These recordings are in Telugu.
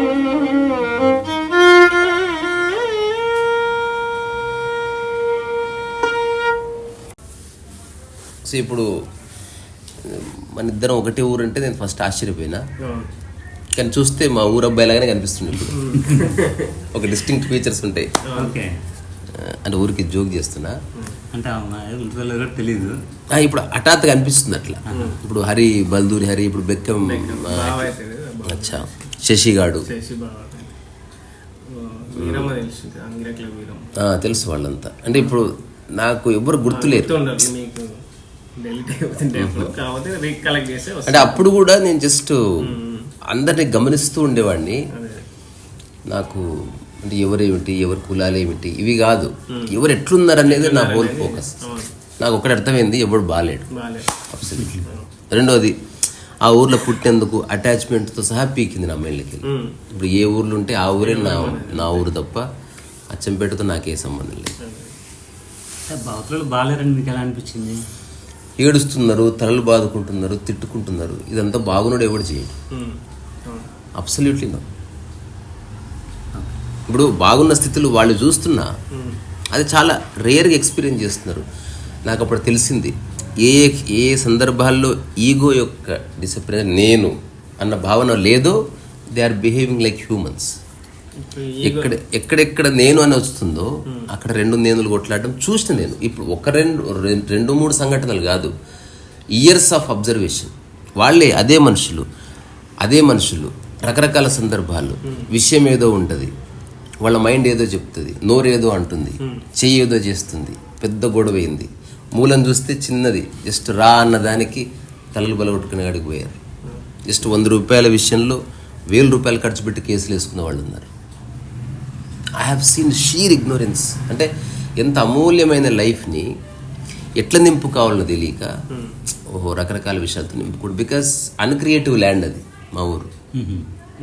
సో ఇప్పుడు మన ఇద్దరం ఒకటే ఊరు అంటే నేను ఫస్ట్ ఆశ్చర్యపోయినా, కానీ చూస్తే మా ఊరు అబ్బాయి లాగానే కనిపిస్తుంది. ఇప్పుడు ఒక డిస్టింక్ట్ ఫీచర్స్ ఉంటాయి. అంటే ఊరికి జోక్ చేస్తున్నా అంటే తెలీదు, ఇప్పుడు హఠాత్తుగా అనిపిస్తుంది అట్లా. ఇప్పుడు హరి, బల్దూరి హరి, ఇప్పుడు బెక్కం, అచ్చా శశిగాడు తెలుసు వాళ్ళంతా. అంటే ఇప్పుడు నాకు ఎవరు గుర్తులేరు. అంటే అప్పుడు కూడా నేను జస్ట్ అందరినీ గమనిస్తూ ఉండేవాడిని. నాకు అంటే ఎవరేమిటి, ఎవరి కులాలు ఏమిటి ఇవి కాదు, ఎవరు ఎట్లున్నారు అనేది నా హోల్ ఫోకస్. నాకు ఒకటి అర్థమైంది, ఎవడు బాగాలేడు. అబ్సల్యూట్లీ. రెండోది, ఆ ఊర్లో పుట్టినందుకు అటాచ్మెంట్తో సహా పీకింది నా మైండ్కి. ఇప్పుడు ఏ ఊర్లో ఉంటే ఆ ఊరే నా ఊరు తప్ప అచ్చంపేటతో నాకే సంబంధం లేదు. బాగాలేరని మీకు ఎలా అనిపించింది? ఏడుస్తున్నారు, తలలు బాదుకుంటున్నారు, తిట్టుకుంటున్నారు. ఇదంతా బాగున్నాడు ఎవడు చేయడు. Absolutely no. ఇప్పుడు బాగున్న స్థితిలో వాళ్ళు చూస్తున్నా అది చాలా రేర్గా ఎక్స్పీరియన్స్ చేస్తున్నారు. నాకు అప్పుడు తెలిసింది ఏ ఏ సందర్భాల్లో ఈగో యొక్క డిసిప్లిన్ నేను అన్న భావన లేదో they are behaving like humans. ఎక్కడెక్కడ నేను అని వస్తుందో అక్కడ రెండు నేనులు కొట్లాడడం చూసిన నేను. ఇప్పుడు ఒక రెండు మూడు సంఘటనలు కాదు, ఇయర్స్ ఆఫ్ అబ్జర్వేషన్. వాళ్ళే అదే మనుషులు రకరకాల సందర్భాలు, విషయం ఏదో ఉంటుంది, వాళ్ళ మైండ్ ఏదో చెప్తుంది, నోరు ఏదో అంటుంది, చెయ్యి ఏదో చేస్తుంది, పెద్ద గొడవైంది. మూలం చూస్తే చిన్నది, జస్ట్ రా అన్నదానికి తలలు బలగొట్టుకునే కాడికి పోయారు. జస్ట్ 100 రూపాయల విషయంలో 1000 రూపాయలు ఖర్చు పెట్టి కేసులు వేసుకున్న వాళ్ళు ఉన్నారు. I have seen sheer ignorance. అంటే ఎంత అమూల్యమైన లైఫ్ని ఎట్లా నింపు కావాలో తెలియక రకరకాల విషయాలతో నింపుకోడు. బికాస్ అన్క్రియేటివ్ ల్యాండ్ అది మా ఊరు.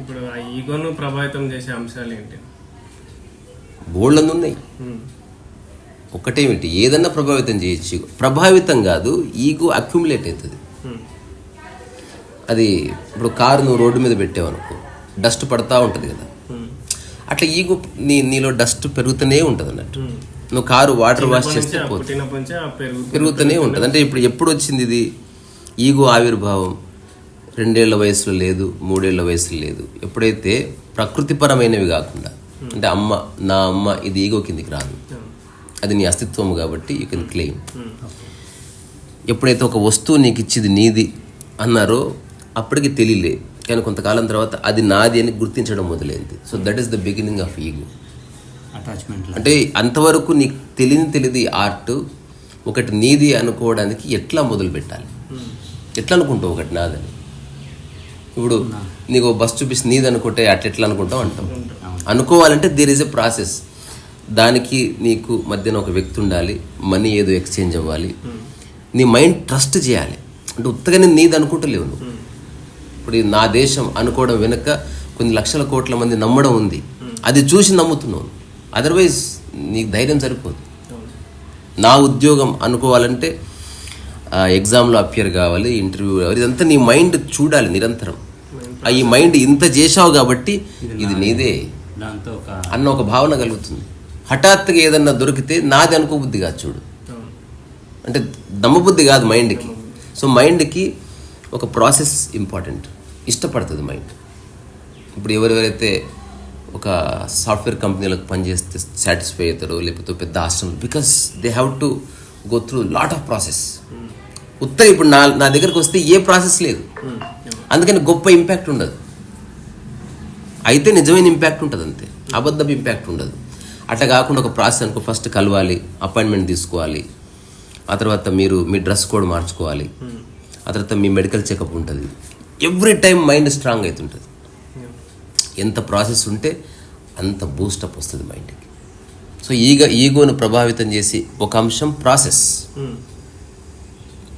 ఇప్పుడు ఆ ఈగోను ప్రభావితం చేసే అంశాలు ఏంటి? బోల్డ్ ఉన్నాయి. ఒకటేమిటి, ఏదన్నా ప్రభావితం చేయొచ్చు. ప్రభావితం కాదు, ఈగో అక్యుములేట్ అవుతుంది. అది ఇప్పుడు కారు నువ్వు రోడ్డు మీద పెట్టావనుకో, డస్ట్ పడతా ఉంటుంది కదా, అట్లా ఈగో నీలో డస్ట్ పెరుగుతూనే ఉంటుంది అన్నట్టు. నువ్వు కారు వాటర్ వాష్ చేస్తే పెరుగుతూనే ఉంటుంది. అంటే ఇప్పుడు ఎప్పుడు వచ్చింది ఇది ఈగో ఆవిర్భావం? 2 ఏళ్ల వయసులో లేదు, 3 ఏళ్ల వయసులో లేదు. ఎప్పుడైతే ప్రకృతిపరమైనవి కాకుండా, అంటే నా అమ్మ ఇది ఈగో కిందికి రాదు, అది నీ అస్తిత్వం కాబట్టి యూ కెన్ క్లెయిమ్. ఎప్పుడైతే ఒక వస్తువు నీకు ఇచ్చింది నీది అన్నారో అప్పటికి తెలియలే, కానీ కొంతకాలం తర్వాత అది నాది అని గుర్తించడం మొదలైంది. So that is the beginning of ego, attachment. అంటే అంతవరకు నీకు తెలియని ఆర్ట్ ఒకటి నీది అనుకోవడానికి ఎట్లా మొదలు పెట్టాలి, ఎట్లా అనుకుంటావు ఒకటి నాదని. ఇప్పుడు నీకు బస్ చూపిస్తే నీది అనుకుంటే ఎట్లా అనుకుంటావు అంటాం. అనుకోవాలంటే దేర్ ఈజ్ ఎ ప్రాసెస్. దానికి నీకు మధ్యన ఒక వ్యక్తి ఉండాలి, మనీ ఏదో ఎక్స్చేంజ్ అవ్వాలి, నీ మైండ్ ట్రస్ట్ చేయాలి. అంటే ఉత్తగానే నీది అనుకుంటలేవు నువ్వు. ఇప్పుడు నా దేశం అనుకోవడం వెనుక కొన్ని లక్షల కోట్ల మంది నమ్మడం ఉంది, అది చూసి నమ్ముతున్నావు. అదర్వైజ్ నీకు ధైర్యం సరిపోదు. నా ఉద్యోగం అనుకోవాలంటే ఎగ్జామ్లో అపియర్ కావాలి, ఇంటర్వ్యూ కావాలి, ఇదంతా నీ మైండ్ చూడాలి నిరంతరం. ఈ మైండ్ ఇంత చేసావు కాబట్టి ఇది నీదే అన్న ఒక భావన కలుగుతుంది. హఠాత్తుగా ఏదన్నా దొరికితే నాది అనుకోబుద్ధి కాదు చూడు, అంటే నమ్మబుద్ధి కాదు మైండ్కి. సో మైండ్కి ఒక ప్రాసెస్ ఇంపార్టెంట్, ఇష్టపడుతుంది మైండ్. ఇప్పుడు ఎవరెవరైతే ఒక సాఫ్ట్వేర్ కంపెనీలకు పనిచేస్తే సాటిస్ఫై అవుతారో, లేకపోతే పెద్ద ఆశ్రమం, because they have to go through lot of process. ఉత్తగా ఇప్పుడు నా దగ్గరకు వస్తే ఏ ప్రాసెస్ లేదు, అందుకని గొప్ప ఇంపాక్ట్ ఉండదు. అయితే నిజమైన ఇంపాక్ట్ ఉంటుంది అంతే, అబద్ధం ఇంపాక్ట్ ఉండదు. అట్లా కాకుండా ఒక ప్రాసెస్ అనుకో, ఫస్ట్ కలవాలి, అపాయింట్మెంట్ తీసుకోవాలి, ఆ తర్వాత మీ డ్రెస్ కోడ్ మార్చుకోవాలి, ఆ తర్వాత మీ మెడికల్ చెకప్ ఉంటుంది. ఎవ్రీ టైం మైండ్ స్ట్రాంగ్ అవుతుంటుంది. ఎంత ప్రాసెస్ ఉంటే అంత బూస్టప్ వస్తుంది మైండ్కి. సో ఈగోను ప్రభావితం చేసి ఒక అంశం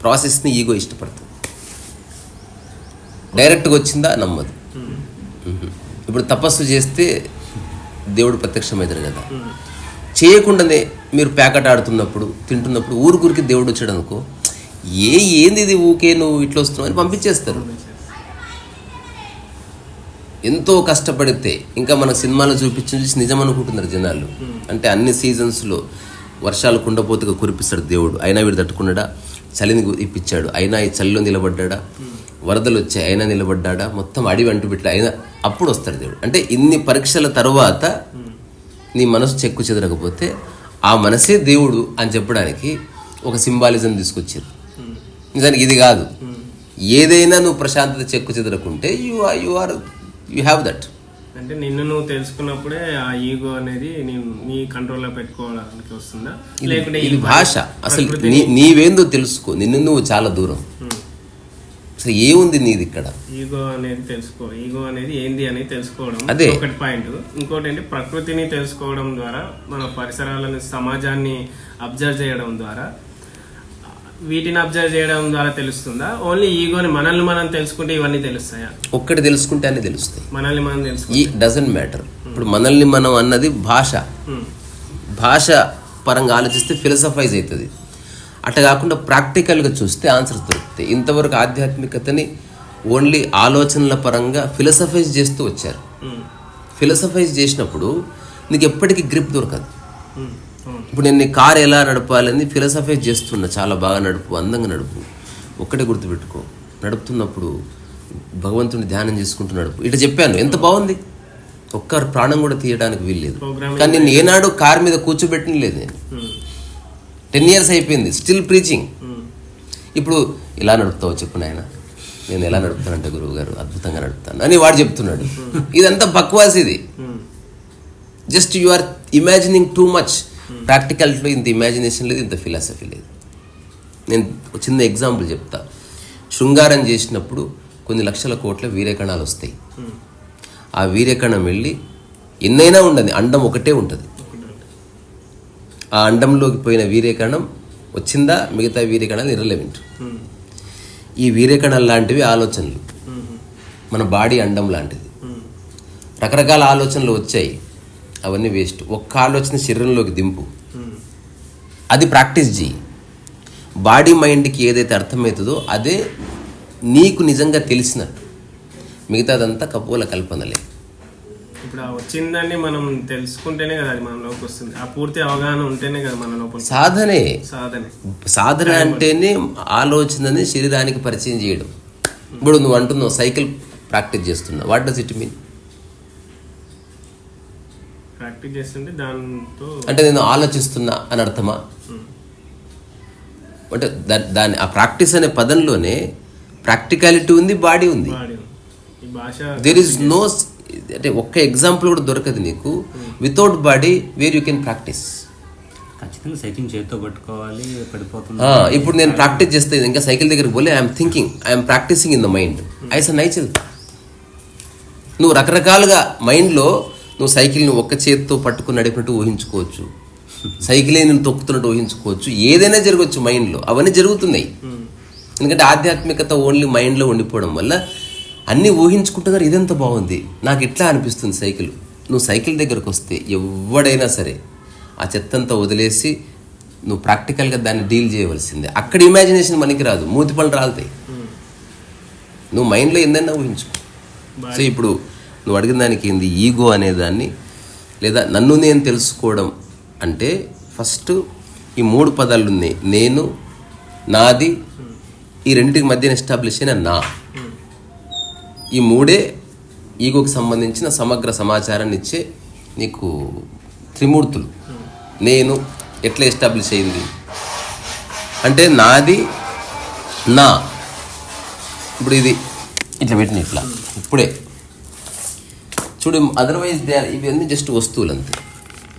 ప్రాసెస్ని ఈగో ఇష్టపడుతుంది. డైరెక్ట్గా వచ్చిందా నమ్మదు. ఇప్పుడు తపస్సు చేస్తే దేవుడు ప్రత్యక్షమవుతాడు కదా, చేయకుండానే మీరు ప్యాకెట్ ఆడుతున్నప్పుడు తింటున్నప్పుడు ఊరికి దేవుడు వచ్చాడు అనుకో, ఏంది ఇది ఊకే నువ్వు ఇట్లా వస్తున్నావు అని పంపించేస్తారు. ఎంతో కష్టపడితే ఇంకా మనకు సినిమాలో చూపించి నిజం అనుకుంటున్నారు జనాలు. అంటే అన్ని సీజన్స్లో వర్షాలు కుండపోతుగా కురిపిస్తాడు దేవుడు, అయినా వీడు తట్టుకున్నాడా? చలిని ఇప్పించాడు, అయినా ఈ చలిలో నిలబడ్డా? వరదలు వచ్చాయి, అయినా నిలబడ్డా? మొత్తం అడివి అంటూ పెట్టా, అయినా అప్పుడు వస్తాడు దేవుడు. అంటే ఇన్ని పరీక్షల తర్వాత నీ మనసు చెక్కు చెదరకపోతే ఆ మనసే దేవుడు అని చెప్పడానికి ఒక సింబాలిజం తీసుకొచ్చారు. నిజానికి ఇది కాదు. ఏదైనా నువ్వు ప్రశాంతత చెక్కు చెదరకుంటే యు హ్యావ్ దట్. అంటే నిన్ను నువ్వు తెలుసుకున్నప్పుడే ఆ ఈగో అనేది నీ కంట్రోల్లో పెట్టుకోవడానికి వస్తుందా? లేకుంటే ఇది భాష. అసలు నీవేందో తెలుసుకో. నిన్ను నువ్వు చాలా దూరం. అసలు ఏముంది నీది ఇక్కడ? ఈగో అనేది తెలుసుకో. ఈగో అనేది ఏంది అనేది తెలుసుకోవడం అదే ఒకటి పాయింట్. ఇంకోటి ఏంటి, ప్రకృతిని తెలుసుకోవడం ద్వారా, మన పరిసరాలను, సమాజాన్ని అబ్జర్వ్ చేయడం ద్వారా, వీటిని అబ్జర్వ్ చేయడం ద్వారా తెలుస్తుందా? ఓన్లీ ఈగోని మనల్ని మనం తెలుసుకుంటే ఇవన్నీ తెలుస్తాయా? ఒక్కటి తెలుసుకుంటే అన్నీ తెలుస్తాయి. మనల్ని మనం తెలుసుకుంటే డజంట్ మ్యాటర్. ఇప్పుడు మనల్ని మనం అన్నది భాష. భాష పరంగా ఆలోచిస్తే ఫిలసఫైజ్ అవుతుంది. అట్లా కాకుండా ప్రాక్టికల్గా చూస్తే ఆన్సర్స్ దొరుకుతాయి. ఇంతవరకు ఆధ్యాత్మికతని ఓన్లీ ఆలోచనల పరంగా ఫిలసఫైజ్ చేస్తూ వచ్చారు. ఫిలసఫైజ్ చేసినప్పుడు నీకు ఎప్పటికీ గ్రిప్ దొరకదు. ఇప్పుడు నేను నీ కారు ఎలా నడపాలని ఫిలసఫైజ్ చేస్తున్నా, చాలా బాగా నడుపు, అందంగా నడుపు. ఒక్కటే గుర్తుపెట్టుకో, నడుపుతున్నప్పుడు భగవంతుని ధ్యానం చేసుకుంటూ నడుపు. ఇట్లా చెప్పాను, ఎంత బాగుంది. ఒక్క ప్రాణం కూడా తీయడానికి వీల్లేదు. కానీ నేను ఏనాడు కారు మీద కూర్చోబెట్టిన లేదు. నేను 10 years అయిపోయింది, స్టిల్ ప్రీచింగ్. ఇప్పుడు ఇలా నడుపుతావు చెప్పు నాయన. నేను ఎలా నడుపుతానంటే గురువు గారు అద్భుతంగా నడుపుతాను అని వాడు చెప్తున్నాడు. ఇదంతా బక్వాస్. ఇది just you are imagining too much. ప్రాక్టికాలిటీలో ఇంత ఇమాజినేషన్ లేదు, ఇంత ఫిలాసఫీ లేదు. నేను చిన్న ఎగ్జాంపుల్ చెప్తా. శృంగారం చేసినప్పుడు కొన్ని లక్షల కోట్ల వీర్యకణాలు వస్తాయి. ఆ వీర్యకణం వెళ్ళి ఎన్నైనా ఉండదు, అండం ఒకటే ఉంటుంది. ఆ అండంలోకి పోయిన వీర్యకణం వచ్చిందా, మిగతా వీర్యకణాలు ఇర్రెలెవెంట్. ఈ వీర్యకణాలు లాంటివి ఆలోచనలు. మన బాడీ అండం లాంటిది. రకరకాల ఆలోచనలు వచ్చాయి, అవన్నీ వేస్ట్. ఒక్క ఆలోచన శరీరంలోకి దింపు, అది ప్రాక్టీస్ చేయి. బాడీ మైండ్కి ఏదైతే అర్థమవుతుందో అదే నీకు నిజంగా తెలిసినట్టు. మిగతాదంతా కపోల కల్పనలే. ఇప్పుడు ఆ వచ్చిందని మనం తెలుసుకుంటేనే కదా అది మనలోకి వస్తుంది. ఆ పూర్తి అవగాహన ఉంటేనే కదా మన లోపల సాధన అంటేనే ఆలోచనని శరీరానికి పరిచయం చేయడం. ఇప్పుడు నువ్వు అంటున్నావు సైకిల్ ప్రాక్టీస్ చేస్తున్నావు, what does it mean? Practice చేస్తుంటే దాంతో అంటే నేను ఆలోచిస్తున్నా అని అర్థమా? అంటే దాని ఆ ప్రాక్టీస్ అనే పదంలోనే ప్రాక్టికాలిటీ ఉంది, బాడీ ఉంది. దేర్ ఈజ్ నో, అంటే ఒక్క ఎగ్జాంపుల్ కూడా దొరకదు నీకు without body where you can practice. ఖచ్చితంగా సైకిల్ చేతితో పట్టుకోవాలి, పడిపోతుంది. ఇప్పుడు నేను ప్రాక్టీస్ చేస్తే ఇంకా సైకిల్ దగ్గరికి పోలే, I'm thinking, I'm practising in the mind. ఐస్ నైచల్. నువ్వు రకరకాలుగా మైండ్లో నువ్వు సైకిల్ని ఒక్క చేతితో పట్టుకుని నడిపినట్టు ఊహించుకోవచ్చు, సైకిలే నేను తొక్కుతున్నట్టు ఊహించుకోవచ్చు, ఏదైనా జరగవచ్చు మైండ్లో. అవన్నీ జరుగుతున్నాయి. ఎందుకంటే ఆధ్యాత్మికత ఓన్లీ మైండ్లో ఉండిపోవడం వల్ల అన్నీ ఊహించుకుంటున్నారు. ఇదెంత బాగుంది, నాకు ఇట్లా అనిపిస్తుంది సైకిల్. నువ్వు సైకిల్ దగ్గరకు వస్తే ఎవడైనా సరే ఆ చెత్తంతా వదిలేసి నువ్వు ప్రాక్టికల్గా దాన్ని డీల్ చేయవలసిందే. అక్కడ ఇమాజినేషన్ మనకి రాదు, మూతి పళ్ళు రాలుతాయి. నువ్వు మైండ్లో ఏందన్నా ఊహించుకో. సో ఇప్పుడు నువ్వు అడిగిన దానికి ఏంది ఈగో అనేదాన్ని, లేదా నన్ను నేను తెలుసుకోవడం అంటే ఫస్ట్ ఈ 3 పదాలు ఉన్నాయి. నేను, నాది, ఈ రెండింటికి మధ్యన ఎస్టాబ్లిష్ అయిన నా. ఈ 3 ఈగోకి సంబంధించిన సమగ్ర సమాచారాన్ని ఇచ్చే నీకు త్రిమూర్తులు. నేను ఎట్లా ఎస్టాబ్లిష్ అయింది అంటే నాది, నా. ఇప్పుడు ఇది ఇట్లా పెట్టిన ఇట్లా ఇప్పుడే చూడు. అదర్వైజ్ ఇవన్నీ జస్ట్ వస్తువులు అంతే.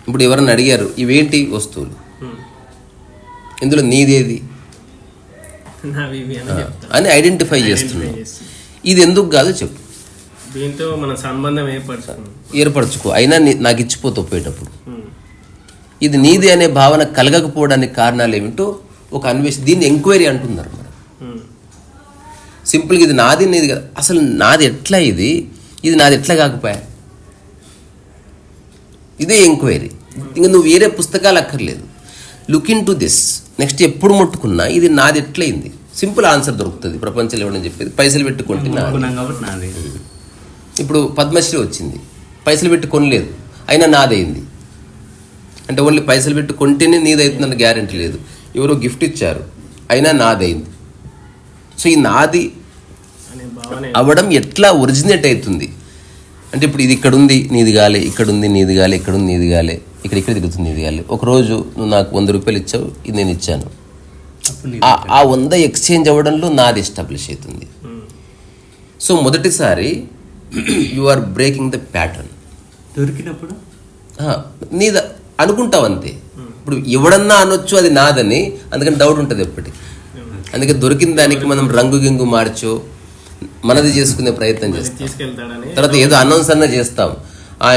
ఇప్పుడు ఎవరన్నా అడిగారు ఇవేంటి వస్తువులు, ఇందులో నీదేది అని ఐడెంటిఫై చేస్తున్నావు. ఇది ఎందుకు కాదో చెప్పు. దీంతో మన సంబంధం ఏర్పరచుకో. అయినా నాకు ఇచ్చిపోతావు పోయేటప్పుడు. ఇది నీది అనే భావన కలగకపోవడానికి కారణాలు ఏమిటో ఒక అన్వేషణ, దీన్ని ఎంక్వైరీ అంటున్నారు మరి. సింపుల్గా ఇది నాది నీది కదా, అసలు నాది ఎట్లా, ఇది నాది ఎట్లా కాకపోయా, ఇదే ఎంక్వైరీ. ఇంకా నువ్వు వేరే పుస్తకాలు అక్కర్లేదు. Look in to this. Next ఎప్పుడు ముట్టుకున్నా ఇది నాది ఎట్లయింది, సింపుల్ ఆన్సర్ దొరుకుతుంది. ప్రపంచంలో ఎవడని చెప్పేది పైసలు పెట్టుకుంటే నాది. ఇప్పుడు పద్మశ్రీ వచ్చింది, పైసలు పెట్టి కొనలేదు, అయినా నాదైంది. అంటే ఓన్లీ పైసలు పెట్టి కొంటేనే నీదవుతుందన్న గ్యారెంటీ లేదు. ఎవరో గిఫ్ట్ ఇచ్చారు, అయినా నాదైంది. సో ఈ నాది అవ్వడం ఎట్లా ఒరిజినేట్ అవుతుంది అంటే, ఇప్పుడు ఇది ఇక్కడ ఉంది నీది గాలే, ఇక్కడ ఉంది నీది గాలే, ఇక్కడ ఉంది నీది గాలే, ఇక్కడ తిరుగుతుంది నీది గాలే. ఒకరోజు నువ్వు నాకు 100 రూపాయలు ఇచ్చావు, ఇది నేను ఇచ్చాను. ఆ 100 ఎక్స్చేంజ్ అవ్వడంలో నాది ఎస్టాబ్లిష్ అవుతుంది. సో మొదటిసారి you are breaking the pattern. దొరికినప్పుడు నీద అనుకుంటావు అంతే. ఇప్పుడు ఎవడన్నా అనొచ్చు అది నాదని, అందుకని డౌట్ ఉంటుంది ఎప్పటికీ. అందుకే దొరికిన దానికి మనం రంగు గింగు మార్చో మనది చేసుకునే ప్రయత్నం చేస్తాం. తర్వాత ఏదో అనౌన్స్ అన్నా చేస్తాం,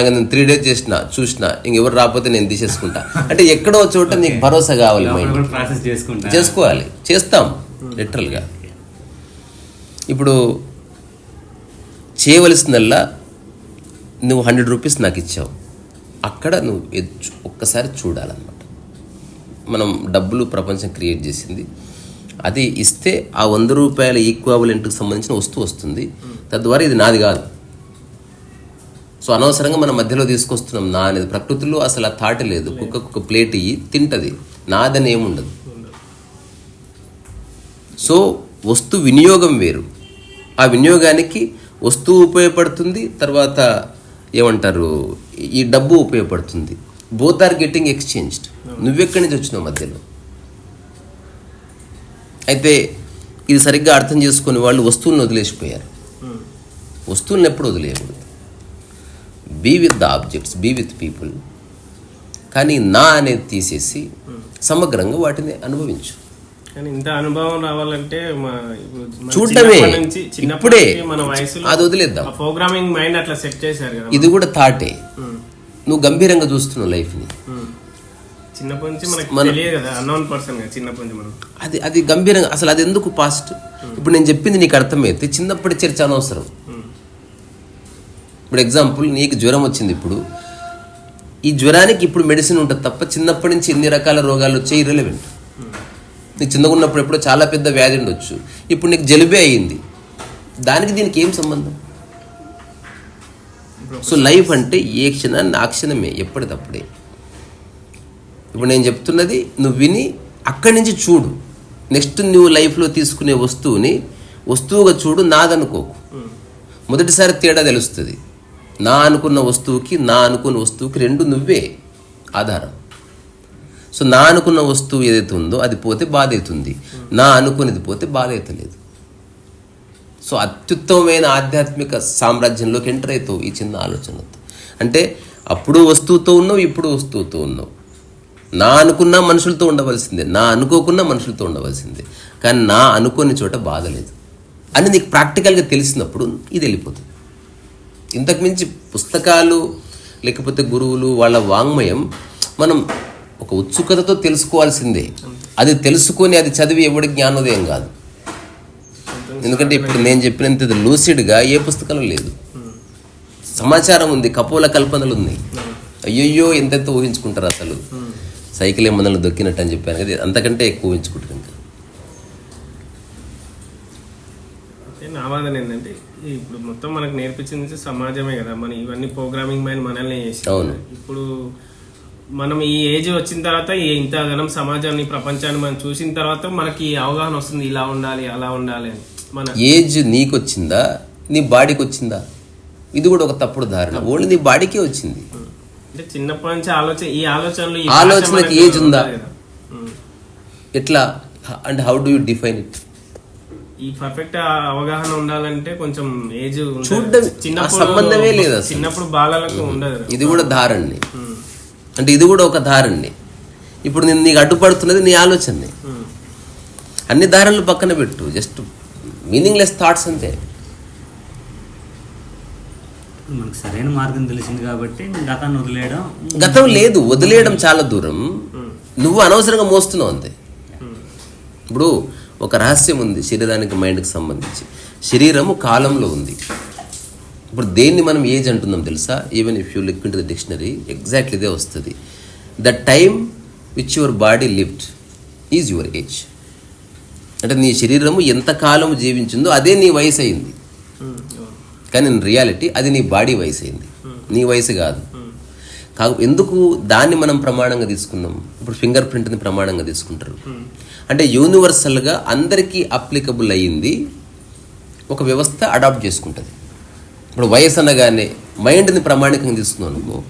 నేను 3 days చూసిన ఇంకెవరు రాకపోతే నేను తీసేసుకుంటా అంటే ఎక్కడో చోట నీకు భరోసా కావాలి, మైండ్ చేసుకోవాలి, చేస్తాం లిటరల్గా. ఇప్పుడు చేయవలసిందల్లా నువ్వు 100 రూపీస్ నాకు ఇచ్చావు, అక్కడ నువ్వు ఒక్కసారి చూడాలన్నమాట. మనం డబ్బులు ప్రపంచం క్రియేట్ చేసింది, అది ఇస్తే ఆ 100 రూపాయల ఈక్వావలెంట్కి సంబంధించిన వస్తువు వస్తుంది. తద్వారా ఇది నాది కాదు. సో అనవసరంగా మనం మధ్యలో తీసుకొస్తున్నాం నా అనేది. ప్రకృతిలో అసలు ఆ థాట్ లేదు. కుక్క ప్లేట్ ఇయ్యి తింటది, నాదని ఏముండదు. సో వస్తు వినియోగం వేరు, ఆ వినియోగానికి వస్తువు ఉపయోగపడుతుంది, తర్వాత ఏమంటారు ఈ డబ్బు ఉపయోగపడుతుంది. Both are getting exchanged. నువ్వెక్కడి నుంచి వచ్చినావు మధ్యలో? అయితే ఇది సరిగ్గా అర్థం చేసుకుని వాళ్ళు వస్తువులను వదిలేసిపోయారు. వస్తువులను ఎప్పుడు వదిలేయకూడదు. Be with the objects, be with people. కానీ నా అనేది తీసేసి సమగ్రంగా వాటిని అనుభవించు. కానీ ఇంత అనుభవం రావాలంటే చూడటమే ఇప్పుడే, మన వయసులో అది వదిలేద్దాం. ప్రోగ్రామింగ్ మైండ్ అట్లా సెట్ చేశారు కదా. ఇది కూడా థాటే. నువ్వు గంభీరంగా చూస్తున్నావు లైఫ్ని. చిన్నప్పటి నుంచి మనకు తెలియదు కదా, అన్నోన్ పర్సన్ కదా చిన్నప్పటి నుంచి మనం. అది గంభీరంగా అసలు అది ఎందుకు పాస్ట్? ఇప్పుడు నేను చెప్పింది నీకు అర్థమైతే చిన్నప్పటి చర్చ అనవసరం. ఇప్పుడు ఎగ్జాంపుల్, నీకు జ్వరం వచ్చింది, ఇప్పుడు ఈ జ్వరానికి ఇప్పుడు మెడిసిన్ ఉంటుంది తప్ప చిన్నప్పటి నుంచి ఎన్ని రకాల రోగాలు వచ్చాయి ఇర్రెలెవెంట్. నీకు చిన్నగా ఉన్నప్పుడు ఎప్పుడో చాలా పెద్ద వ్యాధి ఉండొచ్చు, ఇప్పుడు నీకు జలుబే అయ్యింది, దానికి దీనికి ఏం సంబంధం? సో లైఫ్ అంటే ఏ క్షణాన్ని ఆ క్షణమే, ఎప్పటికప్పుడే. ఇప్పుడు నేను చెప్తున్నది నువ్వు విని అక్కడి నుంచి చూడు. నెక్స్ట్ నువ్వు లైఫ్లో తీసుకునే వస్తువుని వస్తువుగా చూడు, నాదనుకోకు. మొదటిసారి తేడా తెలుస్తుంది. నా అనుకున్న వస్తువుకి నా అనుకున్న వస్తువుకి రెండు నువ్వే ఆధారం. సో నా అనుకున్న వస్తువు ఏదైతే ఉందో అది పోతే బాధ అవుతుంది, నా అనుకునేది పోతే బాధ అవుతలేదు. సో అత్యుత్తమమైన ఆధ్యాత్మిక సామ్రాజ్యంలోకి ఎంటర్ అవుతావు ఈ చిన్న ఆలోచనతో. అంటే అప్పుడు వస్తువుతో ఉన్నావు, ఇప్పుడు వస్తువుతో ఉన్నావు. నా అనుకున్నా మనుషులతో ఉండవలసిందే, నా అనుకోకున్నా మనుషులతో ఉండవలసిందే. కానీ నా అనుకోని చోట బాధ లేదు అని నీకు ప్రాక్టికల్గా తెలిసినప్పుడు ఇది వెళ్ళిపోతుంది. ఇంతకుమించి పుస్తకాలు లేకపోతే గురువులు వాళ్ళ వాంగ్మయం మనం ఒక ఉత్సుకతతో తెలుసుకోవాల్సిందే. అది తెలుసుకొని అది చదివి ఎవడి జ్ఞానోదయం కాదు. ఎందుకంటే ఇప్పుడు నేను చెప్పినంత లూసిడ్గా ఏ పుస్తకంలో లేదు. సమాచారం ఉంది, కపోల కల్పనలు ఉన్నాయి. అయ్యయ్యో ఎంతెంత ఊహించుకుంటారు. అసలు సైకిల్ మనల్ని దొక్కినట్టు అని చెప్పాను కదా, అంతకంటే ఎక్కువ ఊహించుకుంటారు. ఇంకా నా వాదన ఏంటంటే, ఇప్పుడు మొత్తం మనకు నేర్పించింది సమాజమే కదా. మన ఇవన్నీ ప్రోగ్రామింగ్ మైండ్ మనల్ని చేసి, ఇప్పుడు మనం ఈ ఏజ్ వచ్చిన తర్వాత ఇంతగానం సమాజాన్ని ప్రపంచాన్ని మనం చూసిన తర్వాత మనకి అవగాహన వస్తుంది, ఇలా ఉండాలి అలా ఉండాలి అని. మన ఏజ్ నీకు వచ్చిందా, నీ బాడీకి వచ్చిందా? ఇది కూడా ఒక తప్పుడు ధారణ. ఓన్లీ నీ బాడీకే వచ్చింది. అంటే చిన్నప్పటి నుంచి ఆలోచనకి ఏజ్ ఉందా? ఎట్లా అంటే how do you define it? ఈ పర్ఫెక్ట్ అవగాహన ఉండాలంటే కొంచెం ఏజ్ చూడడం సంబంధమే లేదు. చిన్నప్పుడు బాలలకు ఉండదు. ఇది కూడా ధారణి. అంటే ఇది కూడా ఒక ధారణి. ఇప్పుడు నేను నీకు అడ్డుపడుతున్నది నీ ఆలోచనని. అన్ని ధారణలు పక్కన పెట్టు, జస్ట్ మీనింగ్లెస్ థాట్స్ అంతే. మనకు సరైన మార్గం తెలిసింది కాబట్టి గతాన్ని వదిలేయడం. గతం లేదు, వదిలేయడం చాలా దూరం. నువ్వు అనవసరంగా మోస్తున్నావు అంతే. ఇప్పుడు ఒక రహస్యం ఉంది శరీరానికి మైండ్కి సంబంధించి. శరీరము కాలంలో ఉంది. ఇప్పుడు దేన్ని మనం ఏజ్ అంటున్నాం తెలుసా? Even if you look in to the dictionary exactly ఇదే వస్తుంది. The time which your body lived is your age. అంటే నీ శరీరము ఎంత కాలం జీవించిందో అదే నీ వయసు అయింది. కానీ ఇన్ రియాలిటీ అది నీ బాడీ వయసు అయింది, నీ వయసు కాదు. ఎందుకు దాన్ని మనం ప్రమాణంగా తీసుకున్నాం? ఇప్పుడు ఫింగర్ ప్రింట్ని ప్రమాణంగా తీసుకుంటారు. అంటే యూనివర్సల్గా అందరికీ అప్లికబుల్ అయ్యింది ఒక వ్యవస్థ అడాప్ట్ చేసుకుంటుంది. ఇప్పుడు వయసు అనగానే మైండ్ని ప్రమాణికంగా తీసుకున్నావు నువ్వు.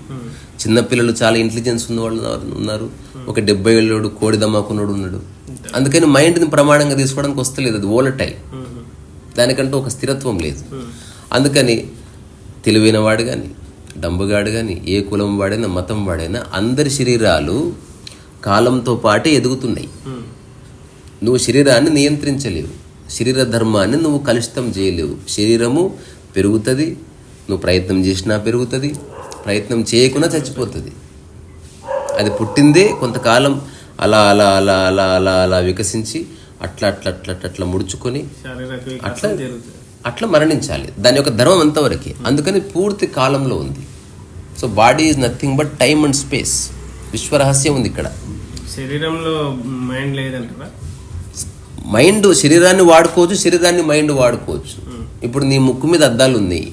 చిన్నపిల్లలు చాలా ఇంటెలిజెన్స్ ఉన్న వాళ్ళు ఉన్నారు, ఒక 70 ఏళ్ళోడు కోడి దమ్మాకున్నోడు ఉన్నాడు. అందుకని మైండ్ని ప్రమాణంగా తీసుకోవడానికి వస్తలేదు, అది వోలటైల్, దానికంటూ ఒక స్థిరత్వం లేదు. అందుకని తెలివైన వాడు కానీ డంబుగాడు కానీ ఏ కులం వాడైనా మతం వాడైనా అందరి శరీరాలు కాలంతో పాటే ఎదుగుతున్నాయి. నువ్వు శరీరాన్ని నియంత్రించలేవు, శరీర ధర్మాన్ని నువ్వు కలుషితం చేయలేవు. శరీరము పెరుగుతుంది, నువ్వు ప్రయత్నం చేసినా పెరుగుతుంది, ప్రయత్నం చేయకుండా చచ్చిపోతుంది. అది పుట్టిందే కొంతకాలం అలా అలా అలా అలా అలా అలా వికసించి అట్లా అట్లా అట్లా అట్లా ముడుచుకొని అట్లా మరణించాలి. దాని యొక్క ధర్మం అంతవరకే. అందుకని పూర్తి కాలంలో ఉంది. So body is nothing but time and space. విశ్వరహస్యం ఉంది ఇక్కడ. శరీరంలో మైండ్ లేదంటారా? మైండ్ శరీరాన్ని వాడుకోవచ్చు, శరీరాన్ని మైండ్ వాడుకోవచ్చు. ఇప్పుడు నీ ముక్కు మీద అద్దాలు ఉన్నాయి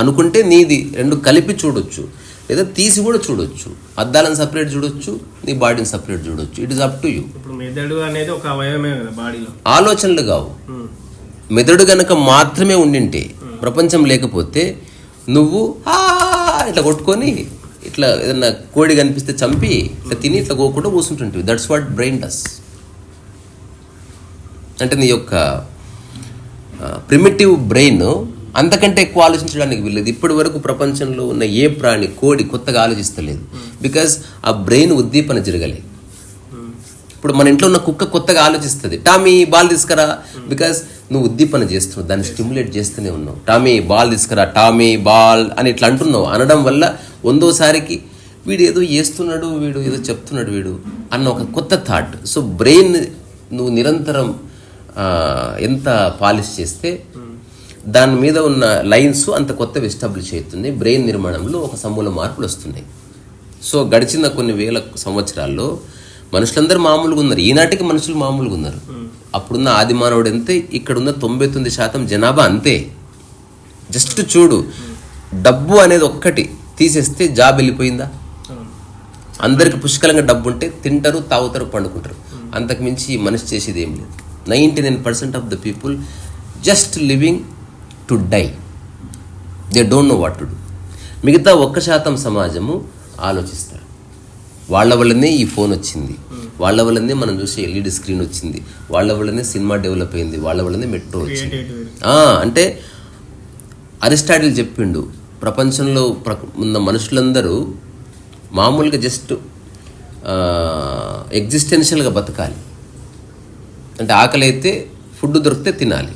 అనుకుంటే నీది రెండు కలిపి చూడొచ్చు, లేదా తీసి కూడా చూడొచ్చు. అద్దాలను సపరేట్ చూడొచ్చు, నీ బాడీని సపరేట్ చూడొచ్చు. It is up to you. ఇప్పుడు మెదడు అనేది ఒక అవయవమే కదా బాడీలో. ఆలోచనలు కావు. మెదడు గనక మాత్రమే ఉండింటే, ప్రపంచం లేకపోతే నువ్వు ఇట్లా కొట్టుకొని ఇట్లా ఏదన్నా కోడి కనిపిస్తే చంపి ఇట్లా తిని ఇట్లా పోకుండా కూర్చుంటుంటివి. That's what brain does. అంటే నీ యొక్క ప్రిమిటివ్ బ్రెయిన్ అంతకంటే ఎక్కువ ఆలోచించడానికి వీల్లేదు. ఇప్పటి వరకు ప్రపంచంలో ఉన్న ఏ ప్రాణి, కోడి కొత్తగా ఆలోచిస్తలేదు. బికాజ్ ఆ బ్రెయిన్ ఉద్దీపన జరగలేదు. ఇప్పుడు మన ఇంట్లో ఉన్న కుక్క కొత్తగా ఆలోచిస్తుంది, టామీ బాల్ తీసుకురా, బికాజ్ నువ్వు ఉద్దీపన చేస్తున్నావు, దాన్ని స్టిమ్యులేట్ చేస్తూనే ఉన్నావు. టామీ బాల్ తీసుకురా, టామీ బాల్ అని ఇట్లా అంటున్నావు. అనడం వల్ల 100సారికి వీడు ఏదో చేస్తున్నాడు, వీడు ఏదో చెప్తున్నాడు వీడు అన్న ఒక కొత్త థాట్. సో బ్రెయిన్ నువ్వు నిరంతరం ఎంత పాలిష్ చేస్తే దాని మీద ఉన్న లైన్స్ అంత కొత్తవి ఎస్టాబ్లిష్ అవుతుంది. బ్రెయిన్ నిర్మాణంలో ఒక సమూల మార్పులు వస్తున్నాయి. సో గడిచిన కొన్ని వేల సంవత్సరాల్లో మనుషులందరూ మామూలుగా ఉన్నారు. ఈనాటికి మనుషులు మామూలుగా ఉన్నారు. అప్పుడున్న ఆది మానవుడు అంతే, ఇక్కడున్న 99% జనాభా అంతే. జస్ట్ చూడు, డబ్బు అనేది ఒక్కటి తీసేస్తే జాబ్ వెళ్ళిపోయిందా? అందరికి పుష్కలంగా డబ్బు ఉంటే తింటారు, తాగుతారు, పండుకుంటారు. అంతకుమించి మనిషి చేసేది ఏం లేదు. 99% of the people just living to die. They don't know what to do. మిగతా 1% సమాజము ఆలోచిస్తారు. వాళ్ళ వల్లనే ఈ ఫోన్ వచ్చింది, వాళ్ళ వల్లనే మనం చూసే ఎల్ఈడి స్క్రీన్ వచ్చింది, వాళ్ళ వల్లనే సినిమా డెవలప్ అయింది, వాళ్ళ వల్లనే మెట్రో వచ్చింది. అంటే అరిస్టాటిల్ చెప్పిండు, ప్రపంచంలో ఉన్న మనుషులందరూ మామూలుగా జస్ట్ ఎగ్జిస్టెన్షియల్గా బతకాలి. అంటే ఆకలి అయితే ఫుడ్ దొరికితే తినాలి,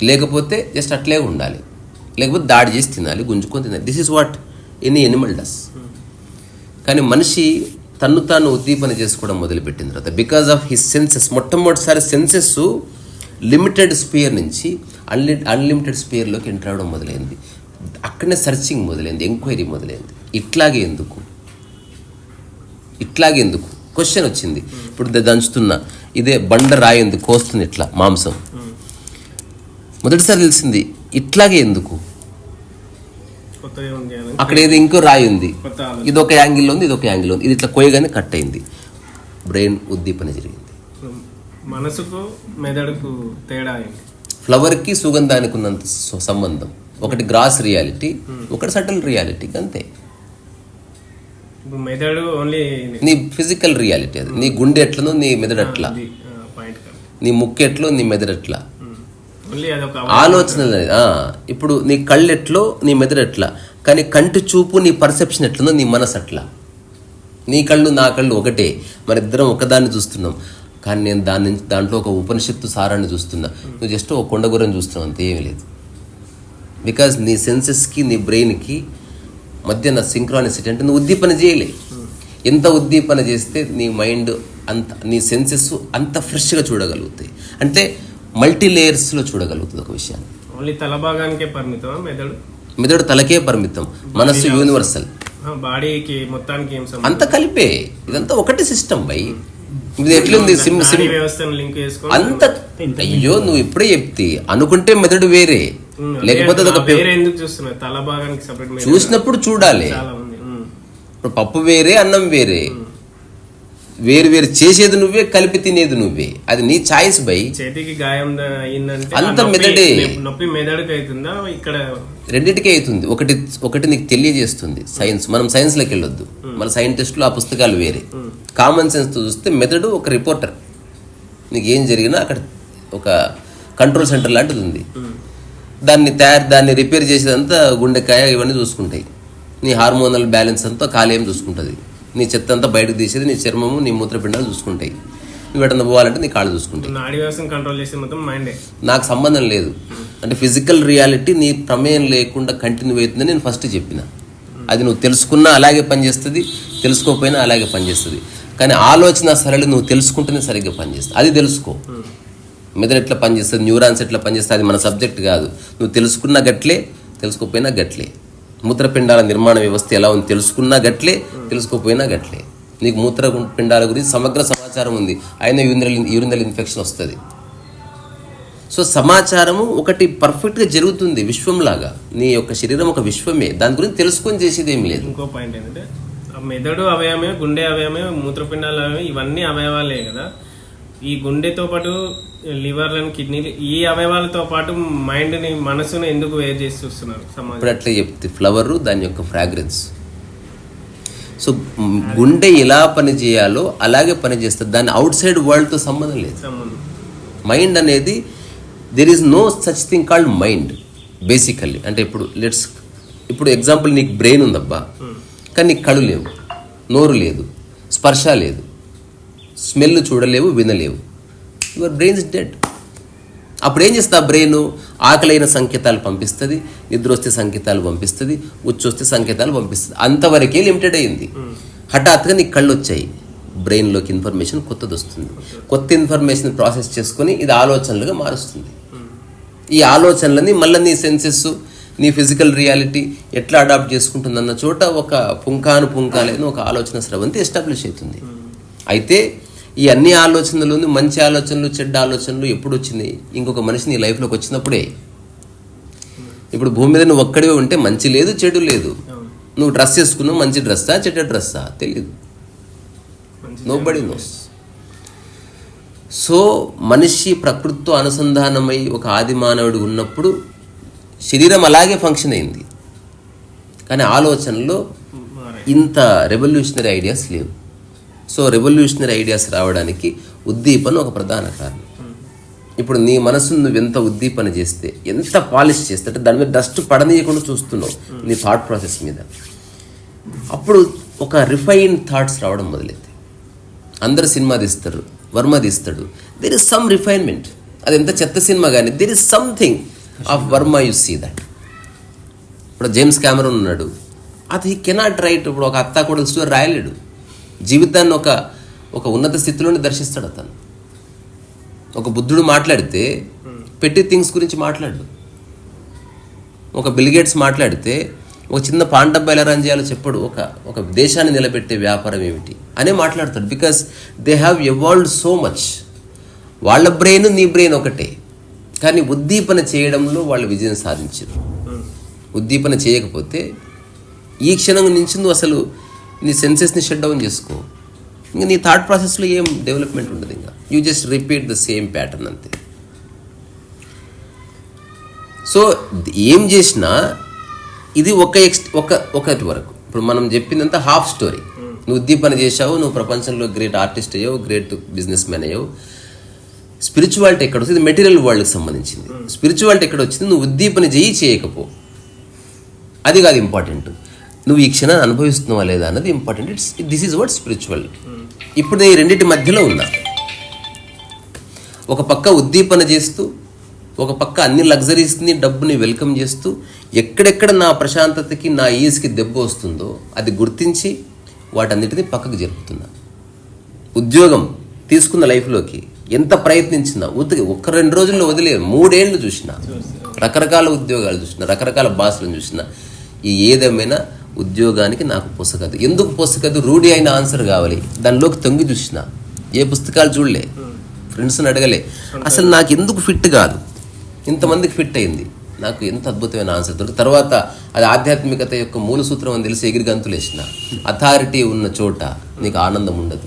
లేకపోతే జస్ట్ అట్లే ఉండాలి, లేకపోతే దాడి చేసి తినాలి, గుంజుకొని తినాలి. This is what any Animal does. కానీ మనిషి తన్ను తాను ఉద్దీపన చేసుకోవడం మొదలుపెట్టిన తర్వాత బికాజ్ ఆఫ్ హిస్ సెన్సెస్, మొట్టమొదటిసారి సెన్సెస్ లిమిటెడ్ స్పియర్ నుంచి అన్లిమిటెడ్ స్పియర్లోకి ఎంటర్ అవడం మొదలైంది. అక్కడనే సర్చింగ్ మొదలైంది, ఎంక్వైరీ మొదలైంది. ఇట్లాగే ఎందుకు క్వశ్చన్ వచ్చింది. ఇప్పుడు దంచుతున్నా, ఇదే బండ రాయి ఎందుకు కోస్తుంది ఇట్లా మాంసం, మొదటిసారి తెలిసింది ఇట్లాగే ఎందుకు. అక్కడ ఏదో ఇంకో రాయి ఉంది, ఇది ఒక యాంగిల్లో ఉంది, ఇది ఒక యాంగిల్లో ఉంది, ఇది ఇట్లా కోయగానే కట్ అయింది. బ్రెయిన్ ఉద్దీపన జరిగింది. మనసుకు మెదడుకు తేడా ఏంటి? ఫ్లవర్కి సుగంధానికి ఉన్నంత సంబంధం. ఒకటి గ్రాస్ రియాలిటీ, ఒకటి సటిల్ రియాలిటీ, అంతే. మెదడు ఓన్లీ నీ ఫిజికల్ రియాలిటీ. అది నీ గుండె ఎట్లనో నీ మెదడు ఎట్లా, నీ ముక్కు ఎట్లో నీ మెదడు ఎట్లా, ఆలోచన. ఇప్పుడు నీ కళ్ళు ఎట్లో నీ మెదడు ఎట్లా, కానీ కంటి చూపు నీ పర్సెప్షన్ ఎట్లనో నీ మనసు అట్లా. నీ కళ్ళు నా కళ్ళు ఒకటే, మన ఇద్దరం ఒకదాన్ని చూస్తున్నాం, కానీ నేను దాంట్లో ఒక ఉపనిషత్తు సారాన్ని చూస్తున్నా, నువ్వు జస్ట్ ఒక కొండగుర్రం చూస్తున్నావు, అంతే, ఏమీ లేదు. బికాజ్ నీ సెన్సెస్కి నీ బ్రెయిన్కి మధ్య నా సింక్రానిసిటీ, అంటే నువ్వు ఉద్దీపన చేయలే. ఎంత ఉద్దీపన చేస్తే నీ మైండ్ అంత, నీ సెన్సెస్ అంత ఫ్రెష్గా చూడగలుగుతాయి. అంటే మల్టీ లేయర్స్లో చూడగలుగుతుంది ఒక విషయాన్ని. ఓన్లీ తల భాగానికే పరిమితం మెదడు? మెదడు తలకే పరిమితం, మనస్సు యూనివర్సల్, బాడీకి మొత్తానికి అంత కలిపే. ఇదంతా ఒకటి సిస్టమ్ బై. ఇది ఎట్లుంది అంత. అయ్యో నువ్వు ఇప్పుడే చెప్తే అనుకుంటే మెదడు వేరే, లేకపోతే అదొక వేరే ఎందుకు చూస్తున్నారు? తల భాగానికి సెపరేట్ చూసినప్పుడు చూడాలి. చాలా ఉంది. ఇప్పుడు పప్పు వేరే, అన్నం వేరే, వేరు వేరు చేసేది నువ్వే, కలిపి తినేది నువ్వే. అది నీ చాయిస్ బై. చేతికి గాయం అయిందంటే అంత మెదడే. నొప్పి మెదడుకి అవుతుందా? ఇక్కడ రెండింటికే అవుతుంది. ఒకటి నీకు తెలియజేస్తుంది సైన్స్. మనం సైన్స్లోకి వెళ్ళొద్దు, మన సైంటిస్టులు ఆ పుస్తకాలు వేరే. కామన్ సెన్స్ చూస్తే మెదడు ఒక రిపోర్టర్. నీకు ఏం జరిగినా అక్కడ ఒక కంట్రోల్ సెంటర్ లాంటిది ఉంది. దాన్ని రిపేర్ చేసేదంతా గుండెకాయ ఇవన్నీ చూసుకుంటాయి. నీ హార్మోనల్ బ్యాలెన్స్ అంతా కాలేయం చూసుకుంటుంది. నీ చెత్త అంతా బయటకు తీసేది నీ చర్మము, నీ మూత్రపిండాలు చూసుకుంటాయి. నువ్వు ఎటన్నా పోవాలంటే నీ కాళ్ళు చూసుకుంటాయి. నాడీ వ్యవస్థను కంట్రోల్ చేసే మొత్తం మైండే. నాకు సంబంధం లేదు. అంటే ఫిజికల్ రియాలిటీ నీ ప్రమేయం లేకుండా కంటిన్యూ అవుతుందని నేను ఫస్ట్ చెప్పిన. అది నువ్వు తెలుసుకున్నా అలాగే పనిచేస్తుంది, తెలుసుకోకపోయినా అలాగే పనిచేస్తుంది. కానీ ఆలోచన సరళి నువ్వు తెలుసుకుంటేనే సరిగ్గా పనిచేస్తుంది. అది తెలుసుకో. మెదడు ఎట్లా పనిచేస్తుంది, న్యూరాన్స్ ఎట్లా పనిచేస్తుంది, అది మన సబ్జెక్ట్ కాదు. నువ్వు తెలుసుకున్నా గట్లే, తెలుసుకోకపోయినా గట్లే. మూత్రపిండాల నిర్మాణ వ్యవస్థ ఎలా ఉంది తెలుసుకున్నా గట్లే, తెలుసుకోకపోయినా గట్లే. నీకు మూత్రపిండాల గురించి సమగ్ర సమాచారం ఉంది, అయినా యూరినల్ ఇన్ఫెక్షన్ వస్తుంది. సో సమాచారము ఒకటి పర్ఫెక్ట్గా జరుగుతుంది విశ్వంలాగా. నీ యొక్క శరీరం ఒక విశ్వమే, దాని గురించి తెలుసుకొని చేసేది ఏమి లేదు. ఇంకో పాయింట్ ఏంటంటే మెదడు అవయవమే, గుండె అవయవమే, మూత్రపిండాల అవయవమే, ఇవన్నీ అవయవాలే కదా. ఈ గుండెతో పాటు లివర్లను, కిడ్నీలు, ఈ అవయవాలతో పాటు మైండ్ని, మనసును ఎందుకు వేరు చేసి చూస్తున్నారు సమాజం? ఇప్పుడు అట్లా చెప్తే ఫ్లవరు దాని యొక్క ఫ్రాగ్రెన్స్. సో గుండె ఎలా పని చేయాలో అలాగే పని చేస్తుంది. దాని అవుట్ సైడ్ వరల్డ్తో సంబంధం లేదు. మైండ్ అనేది there is no such thing called mind basically. అంటే ఇప్పుడు ఎగ్జాంపుల్, నీకు బ్రెయిన్ ఉందబ్బా, కానీ నీకు కళ్ళు లేవు, నోరు లేదు, స్పర్శ లేదు, స్మెల్ చూడలేవు, వినలేవు. Your brain is dead. అప్పుడు ఏం చేస్తా? బ్రెయిన్ ఆకలైన సంకేతాలు పంపిస్తుంది, నిద్ర వస్తే సంకేతాలు పంపిస్తుంది, ఉచ్చొస్తే సంకేతాలు పంపిస్తుంది. అంతవరకే లిమిటెడ్ అయింది. హఠాత్తుగా నీకు కళ్ళు వచ్చాయి, బ్రెయిన్లోకి ఇన్ఫర్మేషన్ కొత్తది వస్తుంది. కొత్త ఇన్ఫర్మేషన్ ప్రాసెస్ చేసుకొని ఇది ఆలోచనలుగా మారుస్తుంది. ఈ ఆలోచనలని మళ్ళీ నీ సెన్సెస్, నీ ఫిజికల్ రియాలిటీ ఎట్లా అడాప్ట్ చేసుకుంటుందన్న చోట ఒక పుంకాలేని ఒక ఆలోచన స్రవంతి ఎస్టాబ్లిష్ అవుతుంది. అయితే ఈ అన్ని ఆలోచనలు, మంచి ఆలోచనలు, చెడ్డ ఆలోచనలు ఎప్పుడు వచ్చినాయి? ఇంకొక మనిషి నీ లైఫ్లోకి వచ్చినప్పుడే. ఇప్పుడు భూమి మీద నువ్వు ఒక్కడే ఉంటే మంచి లేదు, చెడు లేదు. నువ్వు డ్రెస్ వేసుకున్నావు, మంచి డ్రెస్సా చెడ్డ డ్రెస్సా తెలియదు. Nobody nose. సో మనిషి ప్రకృతితో అనుసంధానమై ఒక ఆది మానవుడు ఉన్నప్పుడు శరీరం అలాగే ఫంక్షన్ అయింది. కానీ ఆలోచనలో ఇంత రెవల్యూషనరీ ఐడియాస్ లేవు. సో రెవల్యూషనరీ ఐడియాస్ రావడానికి ఉద్దీపన ఒక ప్రధాన కారణం. ఇప్పుడు నీ మనసును నువ్వు ఎంత ఉద్దీపన చేస్తే, ఎంత పాలిష్ చేస్తే, అంటే దాని మీద డస్ట్ పడనీయకుండా చూస్తున్నావు నీ థాట్ ప్రాసెస్ మీద, అప్పుడు ఒక రిఫైన్ థాట్స్ రావడం మొదలైంది. అందరు సినిమా తీస్తారు, వర్మ తీస్తాడు, దెర్ ఇస్ సమ్ రిఫైన్మెంట్. అది ఎంత చెత్త సినిమా కానీ there is something of Varma, you see that. ఇప్పుడు జేమ్స్ కెమెరాన్ ఉన్నాడు, అది కెనాట్ రైట్. ఇప్పుడు ఒక అత్తా కూడా స్టోరీ రాయలేడు. జీవితాన్ని ఒక ఉన్నత స్థితిలోనే దర్శిస్తాడు అతను. ఒక బుద్ధుడు మాట్లాడితే పెట్టి థింగ్స్ గురించి మాట్లాడు. ఒక బిల్గేట్స్ మాట్లాడితే ఒక చిన్న పాన్ డబ్బా ఎలా రన్ చేయాలో చెప్పడు. ఒక దేశాన్ని నిలబెట్టే వ్యాపారం ఏమిటి అనే మాట్లాడతాడు. Because they have evolved so much. వాళ్ళ బ్రెయిన్ నీ బ్రెయిన్ ఒకటే, కానీ ఉద్దీపన చేయడంలో వాళ్ళు విజయం సాధించారు. ఉద్దీపన చేయకపోతే ఈ క్షణం నుంచి నువ్వు అసలు నీ సెన్సెస్ని షట్ డౌన్ చేసుకో. ఇంకా నీ థాట్ ప్రాసెస్లో ఏం డెవలప్మెంట్ ఉండదు. ఇంకా you just repeat the same pattern అంతే. సో ఏం చేసినా ఇది ఒకటి వరకు. ఇప్పుడు మనం చెప్పిందంతా హాఫ్ స్టోరీ. నువ్వు ఉద్దీపన చేసావు, నువ్వు ప్రపంచంలో గ్రేట్ ఆర్టిస్ట్ అయ్యావు, గ్రేట్ బిజినెస్ మ్యాన్ అయ్యావు. స్పిరిచువాలిటీ ఎక్కడ వస్తుంది? మెటీరియల్ వరల్డ్కి సంబంధించింది. స్పిరిచువాలిటీ ఎక్కడ వచ్చింది? నువ్వు ఉద్దీపన చేయకపో, అది కాదు ఇంపార్టెంట్. నువ్వు ఈ క్షణాన్ని అనుభవిస్తున్నావా లేదా అన్నది important. This is what spiritual. ఇప్పుడు నేను ఈ రెండింటి మధ్యలో ఉన్నా. ఒక పక్క ఉద్దీపన చేస్తూ, ఒక పక్క అన్ని లగ్జరీస్ని, డబ్బుని వెల్కమ్ చేస్తూ, ఎక్కడెక్కడ నా ప్రశాంతతకి, నా ఈజ్కి దెబ్బ వస్తుందో అది గుర్తించి వాటన్నిటిని పక్కకు జరుపుతున్నా. ఉద్యోగం తీసుకున్న లైఫ్లోకి ఎంత ప్రయత్నించినా ఒక్క 2 రోజుల్లో వదిలే 3 ఏళ్ళు చూసిన, రకరకాల ఉద్యోగాలు చూసిన, రకరకాల బాసులను చూసిన, ఏదేమైనా ఉద్యోగానికి నాకు పొసగదు. ఎందుకు పొసగదు? రూఢి అయిన ఆన్సర్ కావాలి. దానిలోకి తొంగి చూసిన, ఏ పుస్తకాలు చూడలే, ఫ్రెండ్స్ని అడగలే, అసలు నాకు ఎందుకు ఫిట్ కాదు, ఇంతమందికి ఫిట్ అయింది, నాకు ఎంత అద్భుతమైన ఆన్సర్ దొరికి తర్వాత అది ఆధ్యాత్మికత యొక్క మూల సూత్రం అని తెలిసి ఎగిరి గంతులు వేసిన. అథారిటీ ఉన్న చోట నీకు ఆనందం ఉండదు.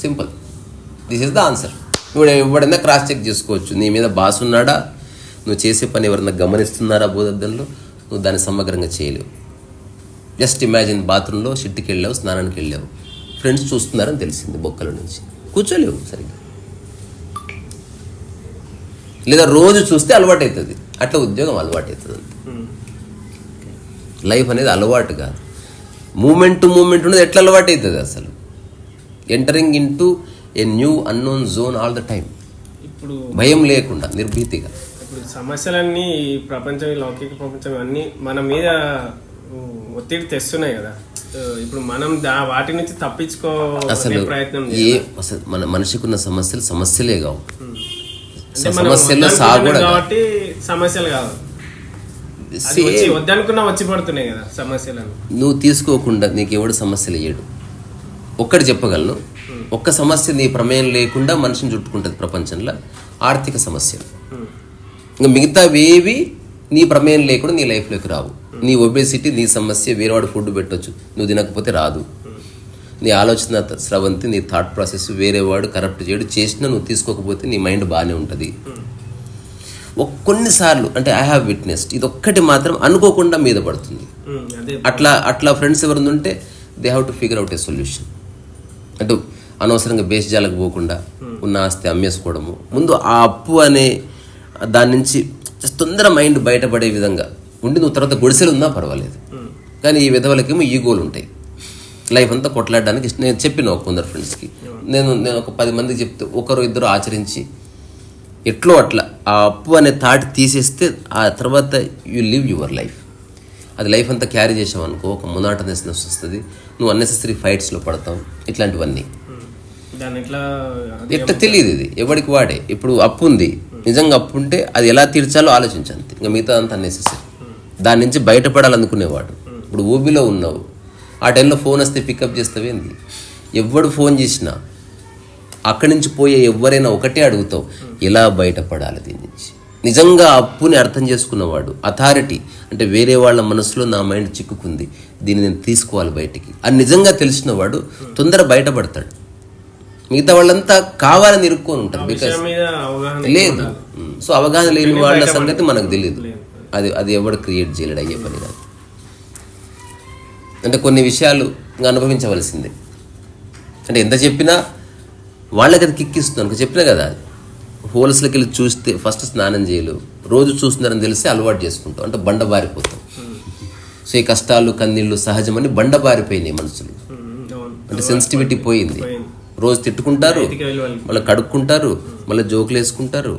Simple. This is the answer. ఇప్పుడు ఎవడైనా క్రాస్ చెక్ చేసుకోవచ్చు. నీ మీద బాస్ ఉన్నాడా, నువ్వు చేసే పని ఎవరన్నా గమనిస్తున్నారా బోధద్దంలో, నువ్వు దాన్ని సమగ్రంగా చేయలేవు. జస్ట్ ఇమాజిన్, బాత్రూంలో షిట్టికి వెళ్ళావు, స్నానానికి వెళ్ళావు, ఫ్రెండ్స్ చూస్తున్నారని తెలిసింది బొక్కల నుంచి, కూర్చోలేవు సరిగ్గా. లేదా రోజు చూస్తే అలవాటు అవుతుంది, అట్లా ఉద్యోగం అలవాటు అవుతుంది. లైఫ్ అనేది అలవాటు కాదు, మూమెంట్ టు మూమెంట్ ఉన్నది ఎట్లా అలవాటు అవుతుంది అసలు. Entering in to a new unknown zone all the time. ఇప్పుడు భయం లేకుండా నిర్భీతిగా. ఇప్పుడు సమస్యలన్నీ ఈ ప్రపంచం, ఈ లౌకిక ప్రపంచం అన్నీ మన మీద ఒత్తిడి తెస్తున్నాయి కదా. ఇప్పుడు మనం వాటి నుంచి తప్పించుకోవాలనే ప్రయత్నం అసలు మన మనిషికి ఉన్న సమస్యలే కావు. సమస్యల్లో కాబట్టి సమస్యలు కావు, వద్దనుకున్నా వచ్చి పడుతున్నాయి కదా సమస్యలను. నువ్వు తీసుకోకుండా నీకెవడు సమస్యలు ఇయ్యడు. ఒక్కటి చెప్పగలను, ఒక్క సమస్య నీ ప్రమేయం లేకుండా మనిషిని చుట్టుకుంటుంది ప్రపంచంలో, ఆర్థిక సమస్యలు. ఇంకా మిగతావేవి నీ ప్రమేయం లేకుండా నీ లైఫ్లోకి రావు. నీ ఒబేసిటీ నీ సమస్య, వేరేవాడు ఫుడ్ పెట్టవచ్చు, నువ్వు తినకపోతే రాదు. నీ ఆలోచన స్రవంతి, నీ థాట్ ప్రాసెస్ వేరేవాడు కరప్ట్ చేయడు, చేసినా నువ్వు తీసుకోకపోతే నీ మైండ్ బాగానే ఉంటుంది. కొన్నిసార్లు అంటే ఐ హ్యావ్ విట్నెస్డ్, ఇది ఒక్కటి మాత్రం అనుకోకుండా మీద పడుతుంది. అట్లా ఫ్రెండ్స్ ఎవరు ఉంటే they have to figure out a solution. అంటే అనవసరంగా బేస్జాలకు పోకుండా ఉన్న ఆస్తి అమ్మేసుకోవడము, ముందు ఆ అప్పు అనే దాని నుంచి తొందర మైండ్ బయటపడే విధంగా ఉండి నువ్వు తర్వాత గుడిసెలు ఉన్నా పర్వాలేదు. కానీ ఈ విధవలకేమో ఈగోలు ఉంటాయి, లైఫ్ అంతా కొట్లాడడానికి. నేను చెప్పిన కొందరు ఫ్రెండ్స్కి, నేను ఒక 10 మందికి చెప్తే ఒకరు ఇద్దరు ఆచరించి ఎట్లో అట్లా ఆ అప్పు అనే థాట్ తీసేస్తే ఆ తర్వాత యూ లివ్ యువర్ లైఫ్. అది లైఫ్ అంతా క్యారీ చేసావు అనుకో, ఒక మొనాటనెస్నెస్ వస్తుంది, నువ్వు అన్నెసెసరీ ఫైట్స్లో పడతావు, ఇట్లాంటివన్నీ. ఎట్లా తెలియదు, ఇది ఎవరికి వాడే. ఇప్పుడు అప్పు ఉంది, నిజంగా అప్పు ఉంటే అది ఎలా తీర్చాలో ఆలోచించండి, ఇంకా మిగతా అంతా అన్నెసెసరీ. దాని నుంచి బయటపడాలనుకునేవాడు. ఇప్పుడు ఊబిలో ఉన్నావు, ఆ టైంలో ఫోన్ వస్తే పికప్ చేస్తావేంది? ఎవడు ఫోన్ చేసినా అక్కడి నుంచి పోయే ఎవరైనా ఒకటే అడుగుతావు, ఎలా బయటపడాలి దీని నుంచి. నిజంగా అప్పుని అర్థం చేసుకున్నవాడు, అథారిటీ అంటే వేరే వాళ్ళ మనసులో నా మైండ్ చిక్కుకుంది, దీన్ని నేను తీసుకోవాలి బయటికి అని నిజంగా తెలిసినవాడు తొందర బయటపడతాడు. మిగతా వాళ్ళంతా కావాలని ఇరుక్కొని ఉంటారు, బికాస్ లేదు. సో అవగాహన లేని వాళ్ళ సంగతి మనకు తెలియదు. అది ఎవడు క్రియేట్ చేయలేడు, అయ్యే పని కాదు. అంటే కొన్ని విషయాలు అనుభవించవలసిందే. అంటే ఎంత చెప్పినా వాళ్ళకి అది కిక్కిస్తుంది అనుకో. చెప్పినా కదా, హోల్స్లోకి వెళ్ళి చూస్తే ఫస్ట్ స్నానం చేయలేవు, రోజు చూస్తున్నారని తెలిసి అలవాటు చేసుకుంటాం, అంటే బండబారిపోతాం. సో ఈ కష్టాలు కన్నీళ్ళు సహజమని బండబారిపోయినాయి మనుషులు. అంటే సెన్సిటివిటీ పోయింది. రోజు తిట్టుకుంటారు, మళ్ళీ కడుక్కుంటారు, మళ్ళీ జోకులు వేసుకుంటారు,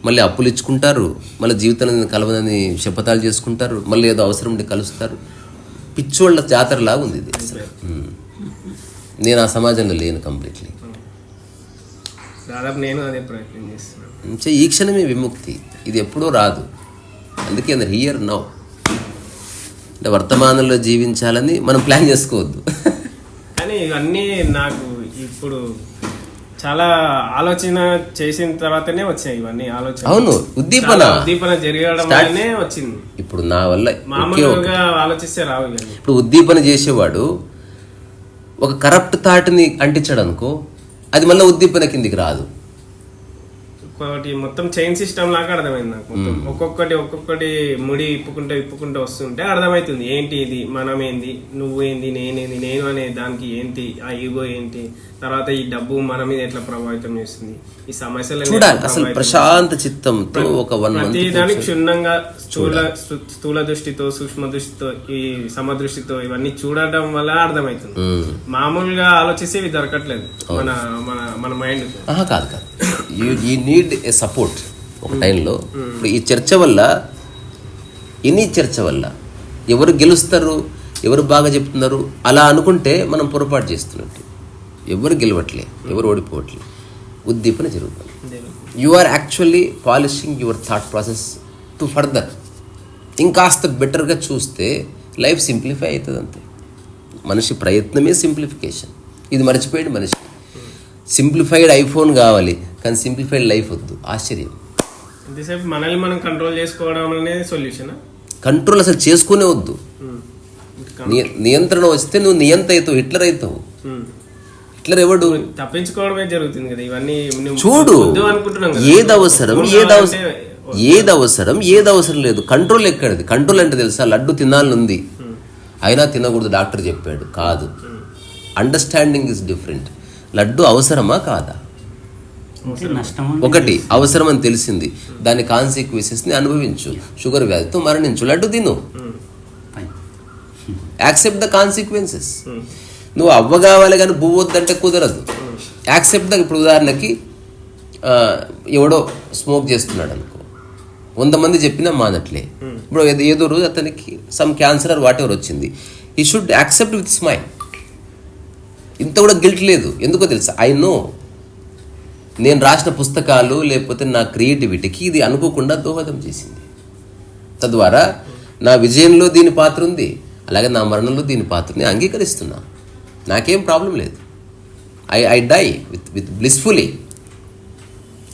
మళ్ళీ అప్పులు ఇచ్చుకుంటారు, మళ్ళీ జీవితాన్ని కలవదని శపథాలు చేసుకుంటారు, మళ్ళీ ఏదో అవసరం ఉండి కలుస్తారు. పిచ్చోళ్ళ జాతరలాగా ఉంది ఇది అసలు. నేను ఆ సమాజంలో లేను కంప్లీట్లీ. దాదాపు నేను అదే ప్రయత్నం చేస్తున్నాను. ఈ క్షణమే విముక్తి, ఇది ఎప్పుడూ రాదు. అందుకే అందరు హియర్ నౌ, అంటే వర్తమానంలో జీవించాలని మనం ప్లాన్ చేసుకోవద్దు. కానీ ఇవన్నీ నాకు ఇప్పుడు చాలా ఆలోచన చేసిన తర్వాతనే వచ్చాయి ఇవన్నీ ఆలోచన. అవును, ఉద్దీపన జరగడం వల్లనే వచ్చింది. ఇప్పుడు నా వల్ల మామూలుగా ఆలోచిస్తే రావు. ఇప్పుడు ఉద్దీపన చేసేవాడు ఒక కరప్ట్ థాట్ని అంటించాడు అనుకో, అది మళ్ళీ ఉద్దీపన కిందికి రాదు. ఒకటి మొత్తం చైన్ సిస్టమ్ లాగా అర్థమైంది నాకు. మొత్తం ఒక్కొక్కటి ముడి ఇప్పుకుంటే వస్తుంటే అర్థమవుతుంది, ఏంటి ఇది, మనం ఏంది, నువ్వేంది, నేనేంది, నేను అనే దానికి ఏంటి, ఆ ఈగో ఏంటి, తర్వాత ఈ డబ్బు మన మీద ఎట్లా ప్రభావితం చేస్తుంది, ఈ సమస్యలు చూడాలి. అసలు ప్రశాంత చిత్తంతో ఒక 1 month ప్రతిదానికి క్షుణ్ణంగా స్థూల దృష్టితో, సూక్ష్మ దృష్టితో, ఈ సమదృష్టితో ఇవన్నీ చూడటం వల్ల అర్థమవుతుంది. మామూలుగా ఆలోచిస్తే ఇవి దొరకట్లేదు మన మన మన మైండ్. కాదు యూ నీడ్ ఏ సపోర్ట్ ఒక టైంలో. ఇప్పుడు ఈ చర్చ వల్ల, ఎనీ చర్చ వల్ల ఎవరు గెలుస్తారు, ఎవరు బాగా చెప్తున్నారు అలా అనుకుంటే మనం పొరపాటు చేస్తున్నట్టు. ఎవరు గెలవట్లే, ఎవరు ఓడిపోవట్లే, ఉద్దీపన జరుగుతుంది. You are actually polishing your thought process to further. ఇంకాస్త బెటర్గా చూస్తే లైఫ్ సింప్లిఫై అవుతుంది అంతే. మనిషి ప్రయత్నమే సింప్లిఫికేషన్. ఇది మర్చిపోయాడు మనిషి. సింప్లిఫైడ్ ఐఫోన్ కావాలి కానీ సింప్లిఫైడ్ లైఫ్ వద్దు. ఆశ్చర్యం. ఎంతసేపు మనల్ని మనం కంట్రోల్ చేసుకోవడం అనేది సొల్యూషన్. కంట్రోల్ అసలు చేసుకునే వద్దు. నియంత్రణ వస్తే నువ్వు నియంత అవుతావు, హిట్లర్ అవుతావు. హిట్లర్ ఎవడు? తప్పించుకోవడమే జరుగుతుంది కదా ఇవన్నీ. చూడు, ఏది అవసరం ఏది అవసరం లేదు. కంట్రోల్ ఎక్కడిది? కంట్రోల్ అంటే తెలుసా, లడ్డు తినాలనుంది అయినా తినకూడదు డాక్టర్ చెప్పాడు, కాదు. Understanding is different. లడ్డు అవసరమా కాదా? ఒకటి అవసరం అని తెలిసింది, దాని కాన్సిక్వెన్సెస్ని అనుభవించు. షుగర్ వ్యాధితో మరణించు, లడ్డు తిను, యాక్సెప్ట్ ద కాన్సిక్వెన్సెస్. నువ్వు అవ్వ కావాలి కానీ పువ్వు వద్దంటే కుదరదు. Accept the. ఇప్పుడు ఉదాహరణకి ఎవడో స్మోక్ చేస్తున్నాడు అనుకో, 100 మంది చెప్పినా మానట్లే. ఇప్పుడు ఏదో రోజు అతనికి some cancer are what ever వచ్చింది, ఈ షుడ్ యాక్సెప్ట్ విత్ స్మైల్. ఇంత కూడా గిల్ట్ లేదు. ఎందుకో తెలుసా, ఐ నో నేను రాసిన పుస్తకాలు లేకపోతే నా క్రియేటివిటీకి ఇది అనుకోకుండా దోహదం చేసింది. తద్వారా నా విజయంలో దీని పాత్ర ఉంది, అలాగే నా మరణంలో దీని పాత్రని అంగీకరిస్తున్నా. నాకేం ప్రాబ్లం లేదు. I die with blissfully.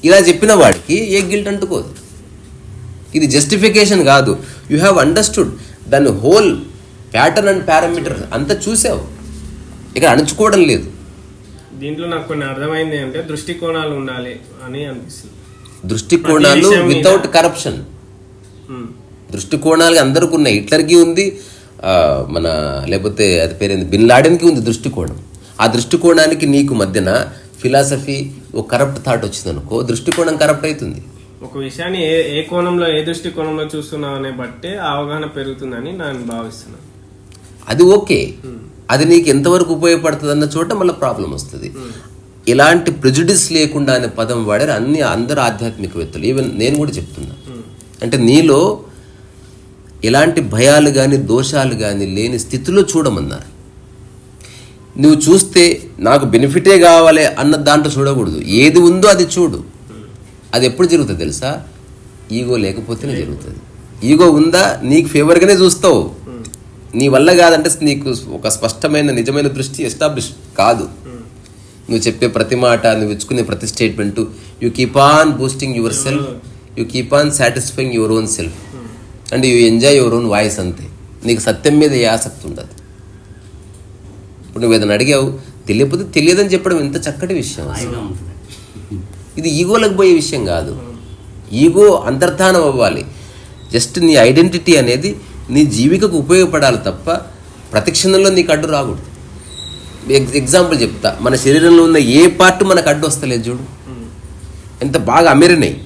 ఇలా చెప్పిన వాడికి ఏ గిల్ట్ అంటుకోదు. ఇది జస్టిఫికేషన్ కాదు. యూ హ్యావ్ అండర్స్టూడ్ దాని హోల్ ప్యాటర్న్ అండ్ పారామీటర్ అంతా చూసావు. ఇక్కడ అణుచుకోవడం లేదు. దీంట్లో నాకు కొన్ని అర్థమైంది అంటే దృష్టికోణాలు ఉండాలి అని అనిపిస్తుంది. దృష్టికోణాలు వితౌట్ కరప్షన్. దృష్టికోణాలు అందరికీ ఉన్నాయి. హిట్లర్కి ఉంది, మన లేకపోతే అది పేరేంది బిన్ లాడెన్కి ఉంది దృష్టికోణం. ఆ దృష్టికోణానికి నీకు మధ్యన ఫిలాసఫీ ఒక కరప్ట్ థాట్ వచ్చింది అనుకో, దృష్టికోణం కరప్ట్ అవుతుంది. ఒక విషయాన్ని ఏ కోణంలో ఏ దృష్టికోణంలో చూస్తున్నావు అనే బట్టే అవగాహన పెరుగుతుందని నేను భావిస్తున్నాను. అది ఓకే, అది నీకు ఎంతవరకు ఉపయోగపడుతుంది అన్న చోట మళ్ళీ ప్రాబ్లం వస్తుంది. ఇలాంటి ప్రెజుడిస్ లేకుండా అనే పదం వాడారు అందరు ఆధ్యాత్మికవేత్తలు. ఈవెన్ నేను కూడా చెప్తున్నా, అంటే నీలో ఎలాంటి భయాలు కానీ దోషాలు కానీ లేని స్థితిలో చూడమన్నారు. నువ్వు చూస్తే నాకు బెనిఫిటే కావాలి అన్న దాంట్లో చూడకూడదు. ఏది ఉందో అది చూడు. అది ఎప్పుడు జరుగుతుంది తెలుసా, ఈగో లేకపోతేనే జరుగుతుంది. ఈగో ఉందా నీకు ఫేవర్గానే చూస్తావు. నీ వల్ల కాదంటే నీకు ఒక స్పష్టమైన నిజమైన దృష్టి ఎస్టాబ్లిష్ కాదు. నువ్వు చెప్పే ప్రతి మాట, నువ్వు ఇచ్చుకునే ప్రతి statement, you keep on boosting your self, you keep on satisfying your own self and you enjoy your own voice. అంతే. నీకు సత్యం మీద ఏ ఆసక్తి ఉండదు. ఇప్పుడు నువ్వు ఏదైనా అడిగావు, తెలియకపోతే తెలియదని చెప్పడం ఎంత చక్కటి విషయం. ఇది ఈగోలకు పోయే విషయం కాదు. ఈగో అంతర్ధానం అవ్వాలి. జస్ట్ నీ ఐడెంటిటీ అనేది నీ జీవికకు ఉపయోగపడాలి తప్ప ప్రతి క్షణంలో నీకు అడ్డు రాకూడదు. ఎగ్జాంపుల్ చెప్తా, మన శరీరంలో ఉన్న ఏ పార్ట్ మనకు అడ్డు వస్తలేదు చూడు, ఎంత బాగా అమెరినాయి.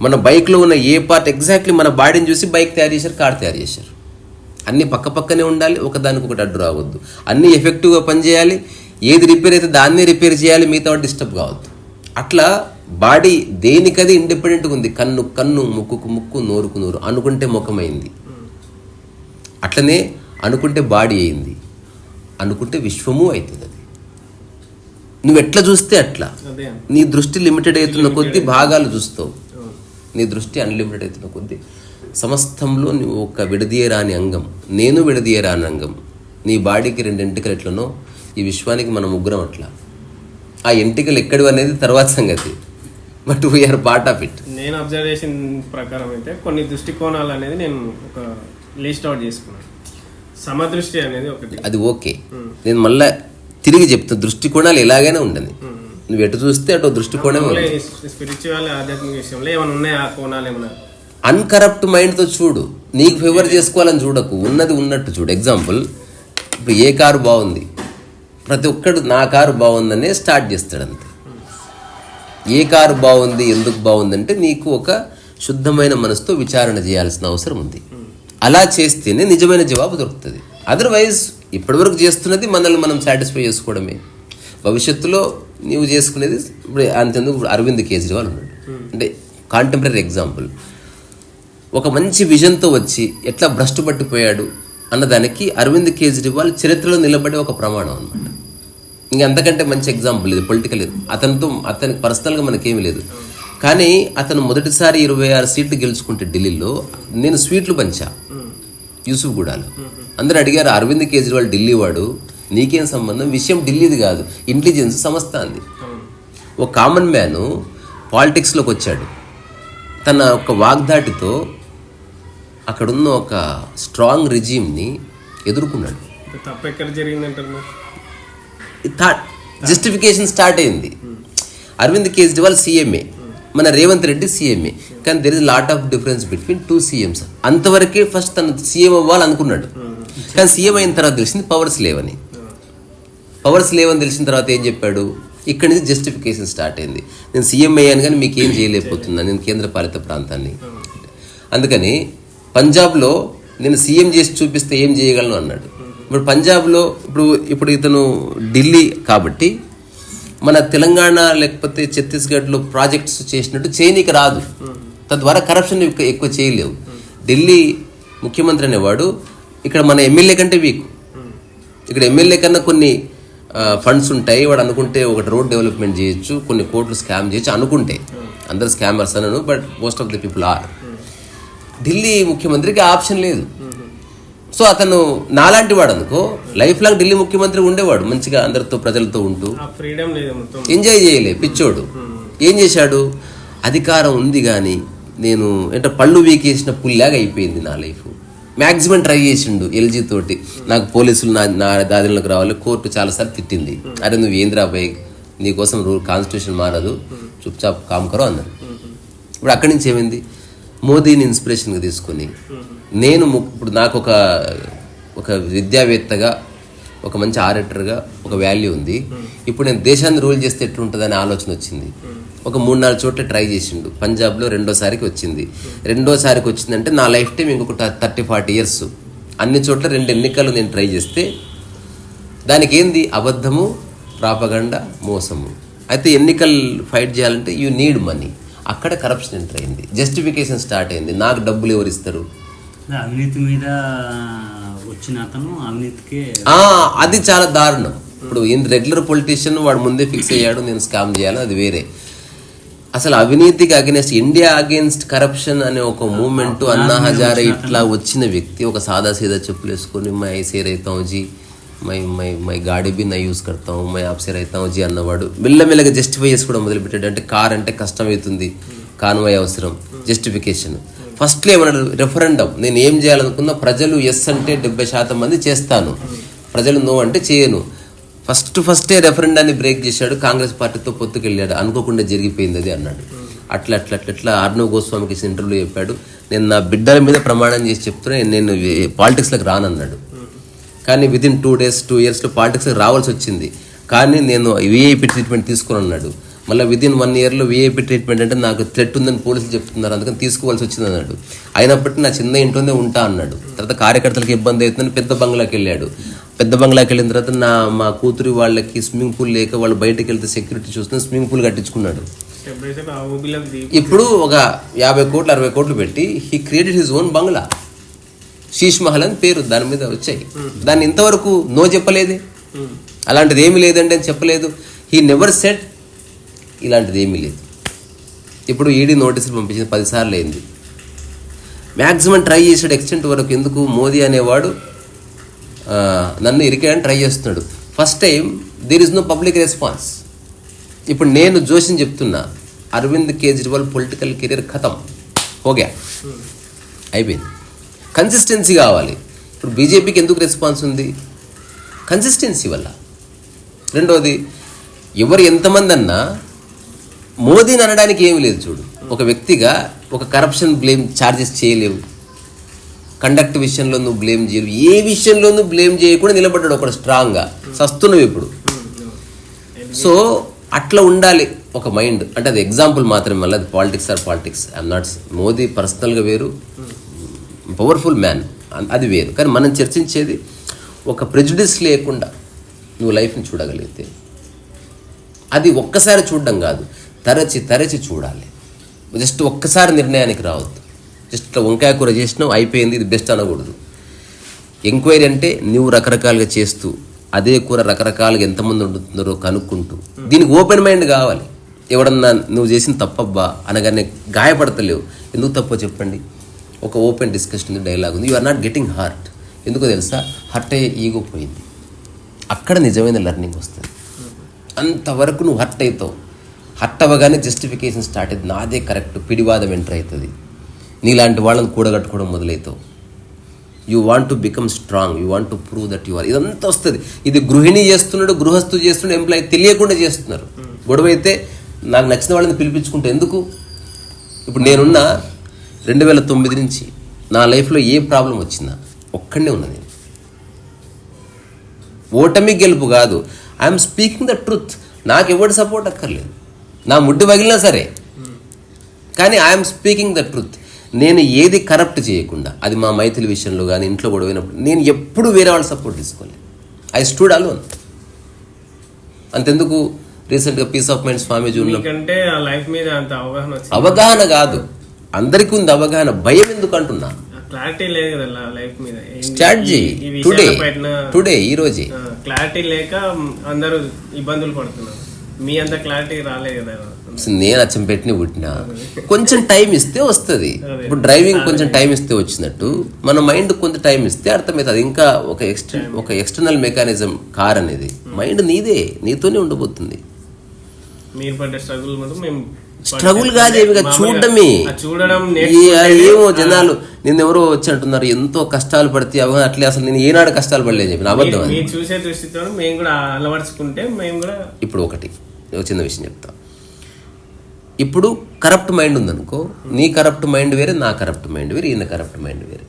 మన బైక్లో ఉన్న ఏ పార్ట్ ఎగ్జాక్ట్లీ మన బాడీని చూసి బైక్ తయారు చేశారు, కార్ తయారు చేశారు. అన్నీ పక్కనే ఉండాలి, ఒకదానికి ఒకటి అడ్డు రావద్దు. అన్నీ ఎఫెక్టివ్గా పనిచేయాలి. ఏది రిపేర్ అయితే దాన్నే రిపేర్ చేయాలి, మిగతా డిస్టర్బ్ కావద్దు. అట్లా బాడీ దేనికది ఇండిపెండెంట్గా ఉంది. కన్ను, ముక్కుకు ముక్కు, నోరుకు నోరు. అనుకుంటే ముఖమైంది, అట్లనే అనుకుంటే బాడీ అయింది, అనుకుంటే విశ్వము అవుతుంది. అది నువ్వు ఎట్లా చూస్తే అట్లా. నీ దృష్టి లిమిటెడ్ అవుతున్న కొద్దీ భాగాలు చూస్తావు, నీ దృష్టి అన్లిమిటెడ్ అవుతున్న కొద్దీ సమస్తంలో నువ్వు ఒక విడదీయరాని అంగం. నేను విడదీయరాని అంగం. నీ బాడీకి 2 ఎంటికలు ఎట్లనో ఈ విశ్వానికి మనం ముగ్గురం అట్లా. ఆ ఎంటికలు ఎక్కడి అనేది తర్వాత సంగతి, but we are part of it. నేను అబ్జర్వేషన్ ప్రకారం అయితే కొన్ని దృష్టికోణాలు అనేది నేను ఒక లిస్ట్ అవుట్ చేసుకున్నాను. సమదృష్టి అనేది ఒకటి, అది ఓకే. నేను మళ్ళీ తిరిగి చెప్తాను, దృష్టికోణాలు ఎలాగైనా ఉండని. నువ్వు ఎటు చూస్తే అటు దృష్టికోణమే. స్పిరిచువల్ ఆధ్యాత్మిక విషయంలో ఏమైనా ఉన్నాయి ఆ కోణాలు ఏమన్నా? అన్కరప్ట్ మైండ్తో చూడు, నీకు ఫేవర్ చేసుకోవాలని చూడకు, ఉన్నది ఉన్నట్టు చూడు. ఎగ్జాంపుల్, ఇప్పుడు ఏ కారు బాగుంది, ప్రతి ఒక్కడు నా కారు బాగుందనే స్టార్ట్ చేస్తాడు అంతే. ఏ కారు బాగుంది, ఎందుకు బాగుందంటే నీకు ఒక శుద్ధమైన మనసుతో విచారణ చేయాల్సిన అవసరం ఉంది. అలా చేస్తేనే నిజమైన జవాబు దొరుకుతుంది. అదర్వైజ్ ఇప్పటివరకు చేస్తున్నది మనల్ని మనం సాటిస్ఫై చేసుకోవడమే. భవిష్యత్తులో నీవు చేసుకునేది ఇప్పుడు అంతెందుకు అరవింద్ కేజ్రీవాల్ ఉన్నాడు అంటే కాంటెంపరీ ఎగ్జాంపుల్. ఒక మంచి విజన్తో వచ్చి ఎట్లా భ్రష్టు పట్టిపోయాడు అన్నదానికి అరవింద్ కేజ్రీవాల్ చరిత్రలో నిలబడే ఒక ప్రమాణం అనమాట. ఇంకంతకంటే మంచి ఎగ్జాంపుల్ ఇది. పొలిటికల్ అతనికి పర్సనల్గా మనకేమీ లేదు, కానీ అతను మొదటిసారి 26 సీట్లు గెలుచుకుంటే ఢిల్లీలో నేను స్వీట్లు పంచా యూసుఫ్గూడలో. అందరూ అడిగారు, అరవింద్ కేజ్రీవాల్ ఢిల్లీ వాడు, నీకేం సంబంధం? విషయం ఢిల్లీది కాదు, ఇంటెలిజెన్స్ సంస్థ అంది. ఒక కామన్ మ్యాను పాలిటిక్స్లోకి వచ్చాడు, తన ఒక వాగ్దాటితో అక్కడున్న ఒక స్ట్రాంగ్ రిజీమ్ని ఎదుర్కొన్నాడు. తప్పు ఎక్కడ జరిగిందంటారు మరి? జస్టిఫికేషన్ స్టార్ట్ అయింది. అరవింద్ కేజ్రీవాల్ సీఎంఏ, మన రేవంత్ రెడ్డి సీఎంఏ, కానీ there is lot of difference between two CMs. అంతవరకే ఫస్ట్ తను సీఎం అవ్వాలనుకున్నాడు, కానీ సీఎం అయిన తర్వాత తెలిసింది పవర్స్ లేవని. పవర్స్ లేవని తెలిసిన తర్వాత ఏం చెప్పాడు, ఇక్కడి నుంచి జస్టిఫికేషన్ స్టార్ట్ అయింది. నేను సీఎం అయ్యాను కానీ మీకు ఏం చేయలేకపోతున్నాను, నేను కేంద్ర పాలిత ప్రాంతాన్ని. అందుకని పంజాబ్లో నేను సీఎం చేసి చూపిస్తే ఏం చేయగలను అన్నాడు. ఇప్పుడు పంజాబ్లో ఇప్పుడు ఇతను ఢిల్లీ కాబట్టి మన తెలంగాణ లేకపోతే ఛత్తీస్గఢ్లో ప్రాజెక్ట్స్ చేసినట్టు చేయనీకి రాదు, తద్వారా కరప్షన్ ఎక్కువ చేయలేవు. ఢిల్లీ ముఖ్యమంత్రి అనేవాడు ఇక్కడ మన ఎమ్మెల్యే కంటే వీక్. ఇక్కడ ఎమ్మెల్యే కన్నా కొన్ని ఫండ్స్ ఉంటాయి, వాడు అనుకుంటే ఒకటి రోడ్ డెవలప్మెంట్ చేయొచ్చు, కొన్ని కోట్లు స్కామ్ చేయొచ్చు అనుకుంటే. అందరు స్కామర్స్ అనను, but most of the people are. Delhi ముఖ్యమంత్రికి ఆప్షన్ లేదు. సో అతను నాలాంటి వాడు అనుకో, లైఫ్ లాంగ్ ఢిల్లీ ముఖ్యమంత్రి ఉండేవాడు, మంచిగా అందరితో ప్రజలతో ఉంటూ ఎంజాయ్ చేయలే పిచ్చోడు. ఏం చేశాడు, అధికారం ఉంది కానీ నేను అంటే పళ్ళు వీకేసిన పుల్లాగా అయిపోయింది నా లైఫ్. మ్యాక్సిమం ట్రై చేసిండు ఎల్జీ తోటి, నాకు పోలీసులు నా దాదిలోకి రావాలి, కోర్టు చాలాసార్లు తిట్టింది, అరే నువ్వు ఏంద్రాబాయ్ నీకోసం కాన్స్టిట్యూషన్ మారదు, చుప్చాప్ కామ్కరో అన్నారు. ఇప్పుడు అక్కడి నుంచి ఏమైంది, మోదీని ఇన్స్పిరేషన్గా తీసుకొని నేను ఇప్పుడు నాకు ఒక విద్యావేత్తగా, ఒక మంచి ఆరేటర్గా ఒక వాల్యూ ఉంది. ఇప్పుడు నేను దేశాన్ని రూల్ చేస్తే ఎట్లుంటుందని ఆలోచన వచ్చింది. ఒక 3-4 చోట్ల ట్రై చేసిండు. పంజాబ్లో రెండోసారికి వచ్చింది. రెండోసారికి వచ్చిందంటే నా లైఫ్ టైం ఇంకొక 30-40 ఇయర్స్. అన్ని చోట్ల 2 ఎన్నికలు నేను ట్రై చేస్తే దానికి ఏంది, అబద్ధము, ప్రాపగండా, మోసము. అయితే ఎన్నికలు ఫైట్ చేయాలంటే యూ నీడ్ మనీ. అక్కడ కరప్షన్ ఎంటర్ అయింది, జస్టిఫికేషన్ స్టార్ట్ అయింది. నాకు డబ్బులు ఎవరు ఇస్తారు, అవినీతి మీద వచ్చిన అతను అవినీతికే. అది చాలా దారుణం. ఇప్పుడు రెగ్యులర్ పొలిటీషియన్ వాడు ముందే ఫిక్స్ అయ్యాడు నేను స్కామ్ చేయాలి, అది వేరే. అసలు అవినీతికి అగెన్స్ట్, ఇండియా అగేన్స్ట్ కరప్షన్ అనే ఒక మూమెంట్ అన్నా హజారే ఇట్లా వచ్చిన వ్యక్తి ఒక సాదా సీదా చెప్పులు వేసుకొని మై ఐసే రైతాం జీ, మై గాడి బి నై యూస్ కడతాం, మై ఆప్సే రైతాం జీ అన్నవాడు మెల్లమెల్లగా జస్టిఫై చేసుకోవడం మొదలుపెట్టాడు. అంటే కార్ అంటే కష్టం అవుతుంది, కాన్వాయ్ అవసరం, జస్టిఫికేషన్. ఫస్ట్లో ఏమన్నాడు, రెఫరెండం, నేను ఏం చేయాలనుకున్నా ప్రజలు ఎస్ అంటే 70% మంది చేస్తాను, ప్రజలు నో అంటే చేయను. ఫస్టే రెఫరెండాన్ని బ్రేక్ చేశాడు, కాంగ్రెస్ పార్టీతో పొత్తుకెళ్ళాడు, అనుకోకుండా జరిగిపోయింది అది అన్నాడు. అట్లా అర్ణవ్ గోస్వామికి ఇచ్చిన ఇంటర్వ్యూలో చెప్పాడు, నేను నా బిడ్డల మీద ప్రమాణం చేసి చెప్తున్నా నేను పాలిటిక్స్లోకి రానన్నాడు. కానీ వితిన్ 2 days 2 yearsలో పాలిటిక్స్లోకి రావాల్సి వచ్చింది. కానీ నేను విఐపి ట్రీట్మెంట్ తీసుకుని అన్నాడు. మళ్ళీ వితిన్ 1 yearలో విఐపి ట్రీట్మెంట్ అంటే నాకు థ్రెట్ ఉందని పోలీసులు చెప్తున్నారు, అందుకని తీసుకోవాల్సి వచ్చింది అన్నాడు. అయినప్పటికీ నా చిన్న ఇంట్లోనే ఉంటా అన్నాడు. తర్వాత కార్యకర్తలకు ఇబ్బంది అవుతుందని పెద్ద బంగ్లాకి వెళ్ళాడు. పెద్ద బంగ్లాకి వెళ్ళిన తర్వాత మా కూతురి వాళ్ళకి స్విమ్మింగ్ పూల్ లేక వాళ్ళు బయటకు వెళ్తే సెక్యూరిటీ చూస్తే స్విమ్మింగ్ పూల్ కట్టించుకున్నాడు. ఇప్పుడు ఒక 50 కోట్లు 60 కోట్లు పెట్టి హీ క్రియేటెడ్ హిజ్ ఓన్ బంగ్లా, శీష్ మహల్ అని పేరు దాని మీద వచ్చాయి. దాన్ని ఇంతవరకు నో చెప్పలేదే, అలాంటిది ఏమీ లేదండి అని చెప్పలేదు. హీ నెవర్ సెడ్ ఇలాంటిది ఏమీ లేదు. ఇప్పుడు ఈడీ నోటీసులు పంపించింది 10 సార్లు అయింది. మ్యాక్సిమం ట్రై చేసాడు ఎక్స్టెంట్ వరకు. ఎందుకు, మోదీ అనేవాడు నన్ను ఇరికేయడానికి ట్రై చేస్తున్నాడు. First time there is no public response. ఇప్పుడు నేను జోషిని చెప్తున్నా, అరవింద్ కేజ్రీవాల్ పొలిటికల్ కెరీర్ ఖతం హోగా, అయిపోయింది. కన్సిస్టెన్సీ కావాలి. ఇప్పుడు బీజేపీకి ఎందుకు రెస్పాన్స్ ఉంది, కన్సిస్టెన్సీ వల్ల. రెండోది, ఎవరు ఎంతమంది అన్నా మోదీని అనడానికి ఏమీ లేదు. చూడు, ఒక వ్యక్తిగా ఒక కరప్షన్ బ్లేమ్ ఛార్జెస్ చేయలేవు, కండక్ట్ విషయంలో నువ్వు బ్లేమ్ చేయలేవు, ఏ విషయంలో నువ్వు బ్లేమ్ చేయకుండా నిలబడ్డాడు ఒకడు స్ట్రాంగ్గా. సస్తున్నావు ఇప్పుడు. సో అట్లా ఉండాలి ఒక మైండ్. అంటే అది ఎగ్జాంపుల్ మాత్రమే, మళ్ళీ అది politics are politics. I'm not, Modi పర్సనల్గా వేరు, పవర్ఫుల్ మ్యాన్, అది వేరు. కానీ మనం చర్చించేది ఒక ప్రెజుడిస్ లేకుండా నువ్వు లైఫ్ని చూడగలిగితే, అది ఒక్కసారి చూడడం కాదు, తరచి చూడాలి. జస్ట్ ఒక్కసారి నిర్ణయానికి రావద్దు. జస్ట్ వంకాయ కూర చేసినావు అయిపోయింది ఇది బెస్ట్ అనకూడదు. ఎంక్వైరీ అంటే నువ్వు రకరకాలుగా చేస్తూ అదే కూర రకరకాలుగా ఎంతమంది వండుతున్నారో కనుక్కుంటూ, దీనికి ఓపెన్ మైండ్ కావాలి. ఎవడన్నా నువ్వు చేసిన తప్పబ్బా అనగానే గాయపడతలేవు, ఎందుకు తప్పో చెప్పండి, ఒక ఓపెన్ డిస్కషన్ డైలాగ్ ఉంది. You are not getting hurt. ఎందుకో తెలుసా, హర్ట్ అయ్యే ఈగో పోయింది. అక్కడ నిజమైన లెర్నింగ్ వస్తుంది. అంతవరకు నువ్వు హర్ట్ అవుతావు, హర్ట్ అవ్వగానే జస్టిఫికేషన్ స్టార్ట్ అవుతుంది, నాదే కరెక్ట్, పిడివాదం ఎంటర్ అవుతుంది, నీలాంటి వాళ్ళని కూడగట్టుకోవడం మొదలవుతావు. You want to become strong, you want to prove that you are. ఇదంతా వస్తుంది. ఇది గృహిణి చేస్తున్నాడు, గృహస్థు చేస్తున్నాడు, ఎంప్లాయీ తెలియకుండా చేస్తున్నారు. గొడవ అయితే నాకు నచ్చిన వాళ్ళని పిలిపించుకుంటే ఎందుకు? ఇప్పుడు నేనున్న 2009 నుంచి నా లైఫ్లో ఏ ప్రాబ్లం వచ్చిందా ఒక్కడే ఉన్నా నేను. ఓటమి గెలుపు కాదు, ఐఎమ్ స్పీకింగ్ ద ట్రూత్. నాకు ఎవరి సపోర్ట్ అక్కర్లేదు, నా ముడ్డు పగిలినా సరే, కానీ ఐఎమ్ స్పీకింగ్ ద ట్రూత్. నేను ఏది కరప్ట్ చేయకుండా, అది మా మైథిలి విషయంలో కానీ ఇంట్లో కూడా పోయినప్పుడు నేను ఎప్పుడు వేరే వాళ్ళ సపోర్ట్ తీసుకోలేదు. I stood alone. అంతెందుకు రీసెంట్గా పీస్ ఆఫ్ మైండ్ స్వామీజీ ఉన్నంటే లైఫ్ మీద అంత అవగాహన కాదు, అందరికీ ఉంది అవగాహన, భయం ఎందుకు అంటున్నా, క్లారిటీ లేదు కదా లైఫ్ మీద. స్ట్రాటజీ టుడే ఈ రోజే క్లారిటీ లేక అందరూ ఇబ్బందులు పడుతున్నారు. మీ అంత క్లారిటీ రాలేదు కదా. నేను అచ్చంపేటని పుట్టినా, కొంచెం టైం ఇస్తే వస్తుంది. ఇప్పుడు డ్రైవింగ్ కొంచెం టైం ఇస్తే వచ్చినట్టు మన మైండ్ కొంచెం టైం ఇస్తే అర్థమవుతుంది. ఇంకా ఒక ఎక్స్టర్నల్ మెకానిజం కార్ అనేది, మైండ్ నీదే, నీతోనే ఉండబోతుంది. మీరు పడ్డ స్ట్రగుల్ మేము స్ట్రగుల్ కాదేమి, చూడడమే. ఏమో జనాలు నిన్న ఎవరో వచ్చి అంటున్నారు ఎంతో కష్టాలు పడితే అవగాహన, అట్లే అసలు నేను ఏనాడు కష్టాలు పడలేదు చెప్పిన అబద్ధం. చూసే దృష్టితో మేము కూడా అలవర్చుకుంటే మేము కూడా. ఇప్పుడు ఒకటి చిన్న విషయం చెప్తా. ఇప్పుడు కరప్ట్ మైండ్ ఉందనుకో, నీ కరప్ట్ మైండ్ వేరే, నా కరప్ట్ మైండ్ వేరే, ఈయన కరప్ట్ మైండ్ వేరే.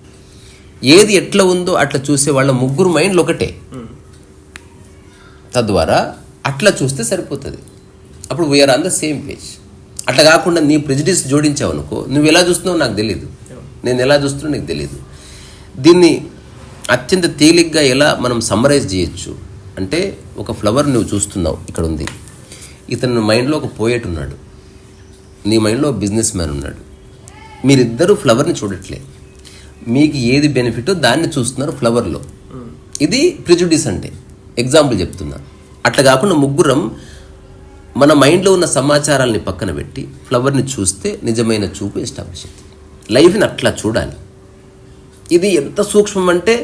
ఏది ఎట్లా ఉందో అట్లా చూసే వాళ్ళ ముగ్గురు మైండ్లు ఒకటే. తద్వారా అట్లా చూస్తే సరిపోతుంది. అప్పుడు we are on the same page. అట్లా కాకుండా నీ ప్రెజుడిస్ జోడించావు అనుకో, నువ్వు ఎలా చూస్తున్నావు నాకు తెలియదు, నేను ఎలా చూస్తున్నావు నీకు తెలియదు. దీన్ని అత్యంత తేలిగ్గా ఎలా మనం సమ్మరైజ్ చేయొచ్చు అంటే, ఒక ఫ్లవర్ నువ్వు చూస్తున్నావు, ఇక్కడ ఉంది, ఇతని మైండ్లో ఒక పోయెట్ ఉన్నాడు, నీ మైండ్లో బిజినెస్ మ్యాన్ ఉన్నాడు. మీరిద్దరూ ఫ్లవర్ని చూడట్లే, మీకు ఏది బెనిఫిటో దాన్ని చూస్తున్నారు ఫ్లవర్లో. ఇది ప్రెజుడిస్ అంటే, ఎగ్జాంపుల్ చెప్తున్నా. అట్లా కాకుండా ముగ్గురం మన మైండ్లో ఉన్న సమాచారాలని పక్కన పెట్టి ఫ్లవర్ని చూస్తే నిజమైన చూపు ఎస్టాబ్లిష్ అవుతుంది. లైఫ్ని అట్లా చూడాలి. ఇది ఎంత సూక్ష్మం అంటే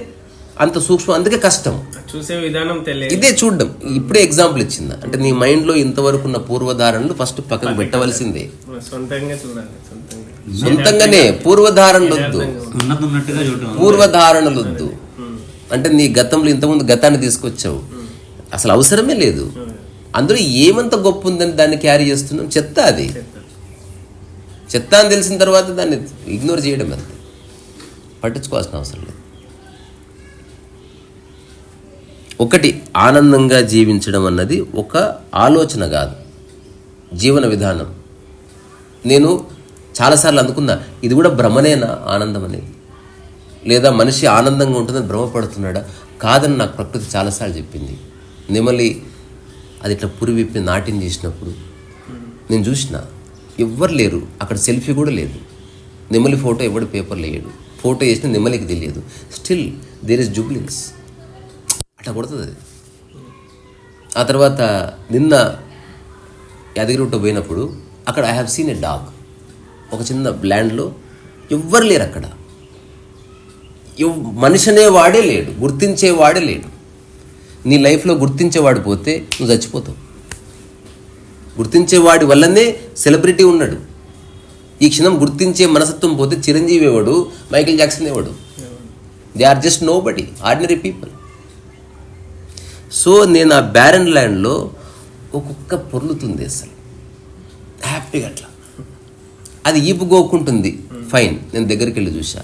అంత సూక్ష్మం, అందుకే కష్టం చూసే విధానం తెలియదు. ఇదే చూడడం. ఇప్పుడే ఎగ్జాంపుల్ ఇచ్చిందా అంటే, నీ మైండ్లో ఇంతవరకు ఉన్న పూర్వధారణలు ఫస్ట్ పక్కన పెట్టవలసిందే. సొంతంగానే పూర్వధారణలు వద్దు, పూర్వధారణలు వద్దు. అంటే నీ గతంలో ఇంతకుముందు గతాన్ని తీసుకొచ్చావు, అసలు అవసరమే లేదు. అందులో ఏమంత గొప్ప ఉందని దాన్ని క్యారీ చేస్తున్నాం. చెత్త అది, చెత్త అని తెలిసిన తర్వాత దాన్ని ఇగ్నోర్ చేయడం అంతే, పట్టించుకోవాల్సిన అవసరం లేదు. ఒకటి, ఆనందంగా జీవించడం అన్నది ఒక ఆలోచన కాదు, జీవన విధానం. నేను చాలాసార్లు అనుకున్నా, ఇది కూడా భ్రమనేనా ఆనందం అనేది, లేదా మనిషి ఆనందంగా ఉంటుందని భ్రమపడుతున్నాడా? కాదని నాకు ప్రకృతి చాలాసార్లు చెప్పింది. నెమలి అది ఇట్లా పురి విప్పి నాట్యం చేసినప్పుడు నేను చూసిన, ఎవ్వరు లేరు అక్కడ, సెల్ఫీ కూడా లేదు, నెమలి ఫోటో ఎవడు పేపర్లో వేయడు, ఫోటో వేసిన నెమలికి తెలియదు, స్టిల్ దేర్ ఇస్ జుబ్లింగ్స్, అట్లా కొడుతుంది అది. ఆ తర్వాత నిన్న యాదగిరిగుట్ట పోయినప్పుడు అక్కడ I have seen a dog, ఒక చిన్న ల్యాండ్లో ఎవ్వరు లేరు అక్కడ, మనిషి అనేవాడే లేడు, గుర్తించేవాడే లేడు. నీ లైఫ్లో గుర్తించేవాడు పోతే నువ్వు చచ్చిపోతావు. గుర్తించేవాడి వల్లనే సెలబ్రిటీ ఉన్నాడు. ఈ క్షణం గుర్తించే మనసత్వం పోతే చిరంజీవి ఎవడు, మైకేల్ జాక్సన్ ఎవడు? They are just nobody, ordinary people. So నేను ఆ బ్యారన్ ల్యాండ్లో ఒక్కొక్క పొర్లుతుంది అసలు హ్యాపీగా అట్లా, అది ఈపుగోకుంటుంది. ఫైన్, నేను దగ్గరికి వెళ్ళి చూసా,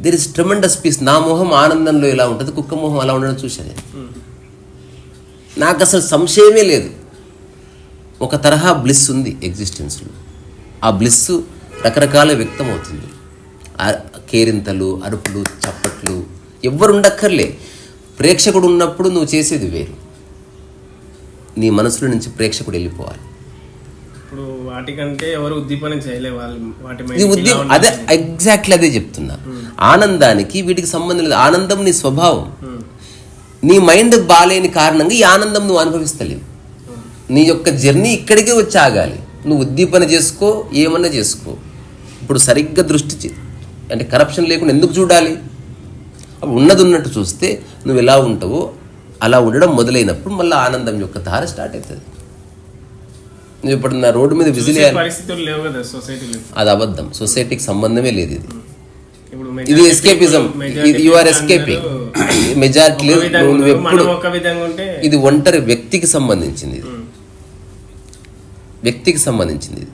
దేర్ ఇస్ ట్రెమెండస్ పీస్. నా మొహం ఆనందంలో ఎలా ఉంటుంది, కుక్క మొహం అలా ఉండడం చూసా నేను. నాకు అసలు సంశయమే లేదు, ఒక తరహా బ్లిస్ ఉంది ఎగ్జిస్టెన్స్లో. ఆ బ్లిస్ రకరకాల వ్యక్తం అవుతుంది. కేరింతలు, అరుపులు, చప్పట్లు ఎవ్వరు ఉండక్కర్లే. ప్రేక్షకుడు ఉన్నప్పుడు నువ్వు చేసేది వేరు, నీ మనసులో నుంచి ప్రేక్షకుడు వెళ్ళిపోవాలి. ఇప్పుడు వాటికంటే ఎవరు ఉద్దీపన చేయలే, అదే ఎగ్జాక్ట్లీ అదే చెప్తున్నా. ఆనందానికి వీటికి సంబంధం లేదు. ఆనందం నీ స్వభావం. నీ మైండ్ బాలేని కారణంగా ఈ ఆనందం నువ్వు అనుభవిస్తలేవు. నీ యొక్క జర్నీ ఇక్కడికే వచ్చి ఆగాలి. నువ్వు ఉద్దీపన చేసుకో, ఏమన్నా చేసుకో. ఇప్పుడు సరిగ్గా దృష్టి అంటే కరప్షన్ లేకుండా ఎందుకు చూడాలి? ఉన్నది ఉన్నట్టు చూస్తే నువ్వు ఎలా ఉంటావో అలా ఉండడం మొదలైనప్పుడు మళ్ళీ ఆనందం యొక్క ధార స్టార్ట్ అవుతుంది. నువ్వు ఇప్పుడు నా రోడ్డు మీద విజిల్ చూసే వేయాలి, పరిస్థితులు లేవు కదా సొసైటీలో. అది అబద్ధం. సొసైటీకి సంబంధమే లేదు ఇది. ఇప్పుడు ఇది escapism, you are escaping. Majority లేదు, నువ్వు ఎప్పుడు ఒక విధంగా ఉంటే ఇది ఒంటరి వ్యక్తికి సంబంధించింది, ఇది వ్యక్తికి సంబంధించింది. ఇది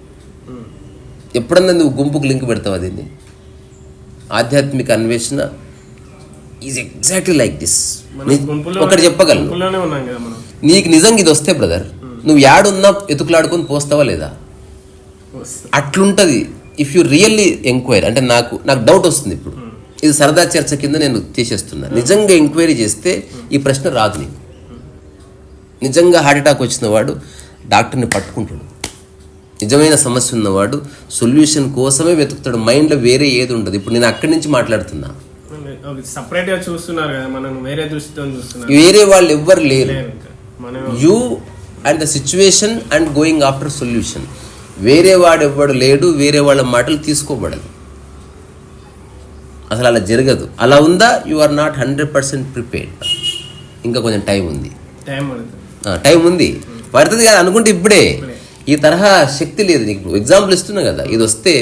ఎప్పుడన్నా నువ్వు గుంపుకు లింక్ పెడతావు దీన్ని. ఆధ్యాత్మిక అన్వేషణ ఈజ్ ఎగ్జాక్ట్లీ లైక్ దిస్. ఒకటి చెప్పగలను, గుంపులోనే ఉన్నాం కదా మనం. నీకు నిజంగా ఇది వస్తే బ్రదర్, నువ్వు యాడున్నా ఎతుకులాడుకొని పోస్తావా లేదా? అట్లుంటది. ఇఫ్ యు రియల్లీ ఎంక్వైరీ, అంటే నాకు డౌట్ వస్తుంది ఇప్పుడు, ఇది సరదా చర్చ కింద నేను తీసేస్తున్నా. నిజంగా ఎంక్వైరీ చేస్తే ఈ ప్రశ్న రాదు నీకు. నిజంగా హార్ట్ అటాక్ వచ్చిన వాడు డాక్టర్ని పట్టుకుంటాడు. నిజమైన సమస్య ఉన్నవాడు సొల్యూషన్ కోసమే వెతుకుతాడు. మైండ్లో వేరే ఏది ఉండదు. ఇప్పుడు నేను అక్కడి నుంచి మాట్లాడుతున్నా, సపరేట్ గా చూస్తున్నారు కదా, మనం వేరే దృష్టితో చూస్తున్నారు. వేరే వాళ్ళు ఎవ్వరు లేరు. మనం you and the situation and going after solution. వేరే వాడు ఎవ్వడు లేడు, వేరే వాళ్ళ మాటలు తీసుకోబడదు. అసలు అలా జరగదు. అలా ఉందా, యు ఆర్ నాట్ 100% ప్రిపేర్డ్. ఇంకా కొంచెం టైం ఉంది, టైం ఉంది. పడుతుంది కదా అనుకుంటే ఇప్పుడే. ఈ తరహా శక్తి లేదు నీకు. ఎగ్జాంపుల్ ఇస్తున్నా కదా, ఇది వస్తే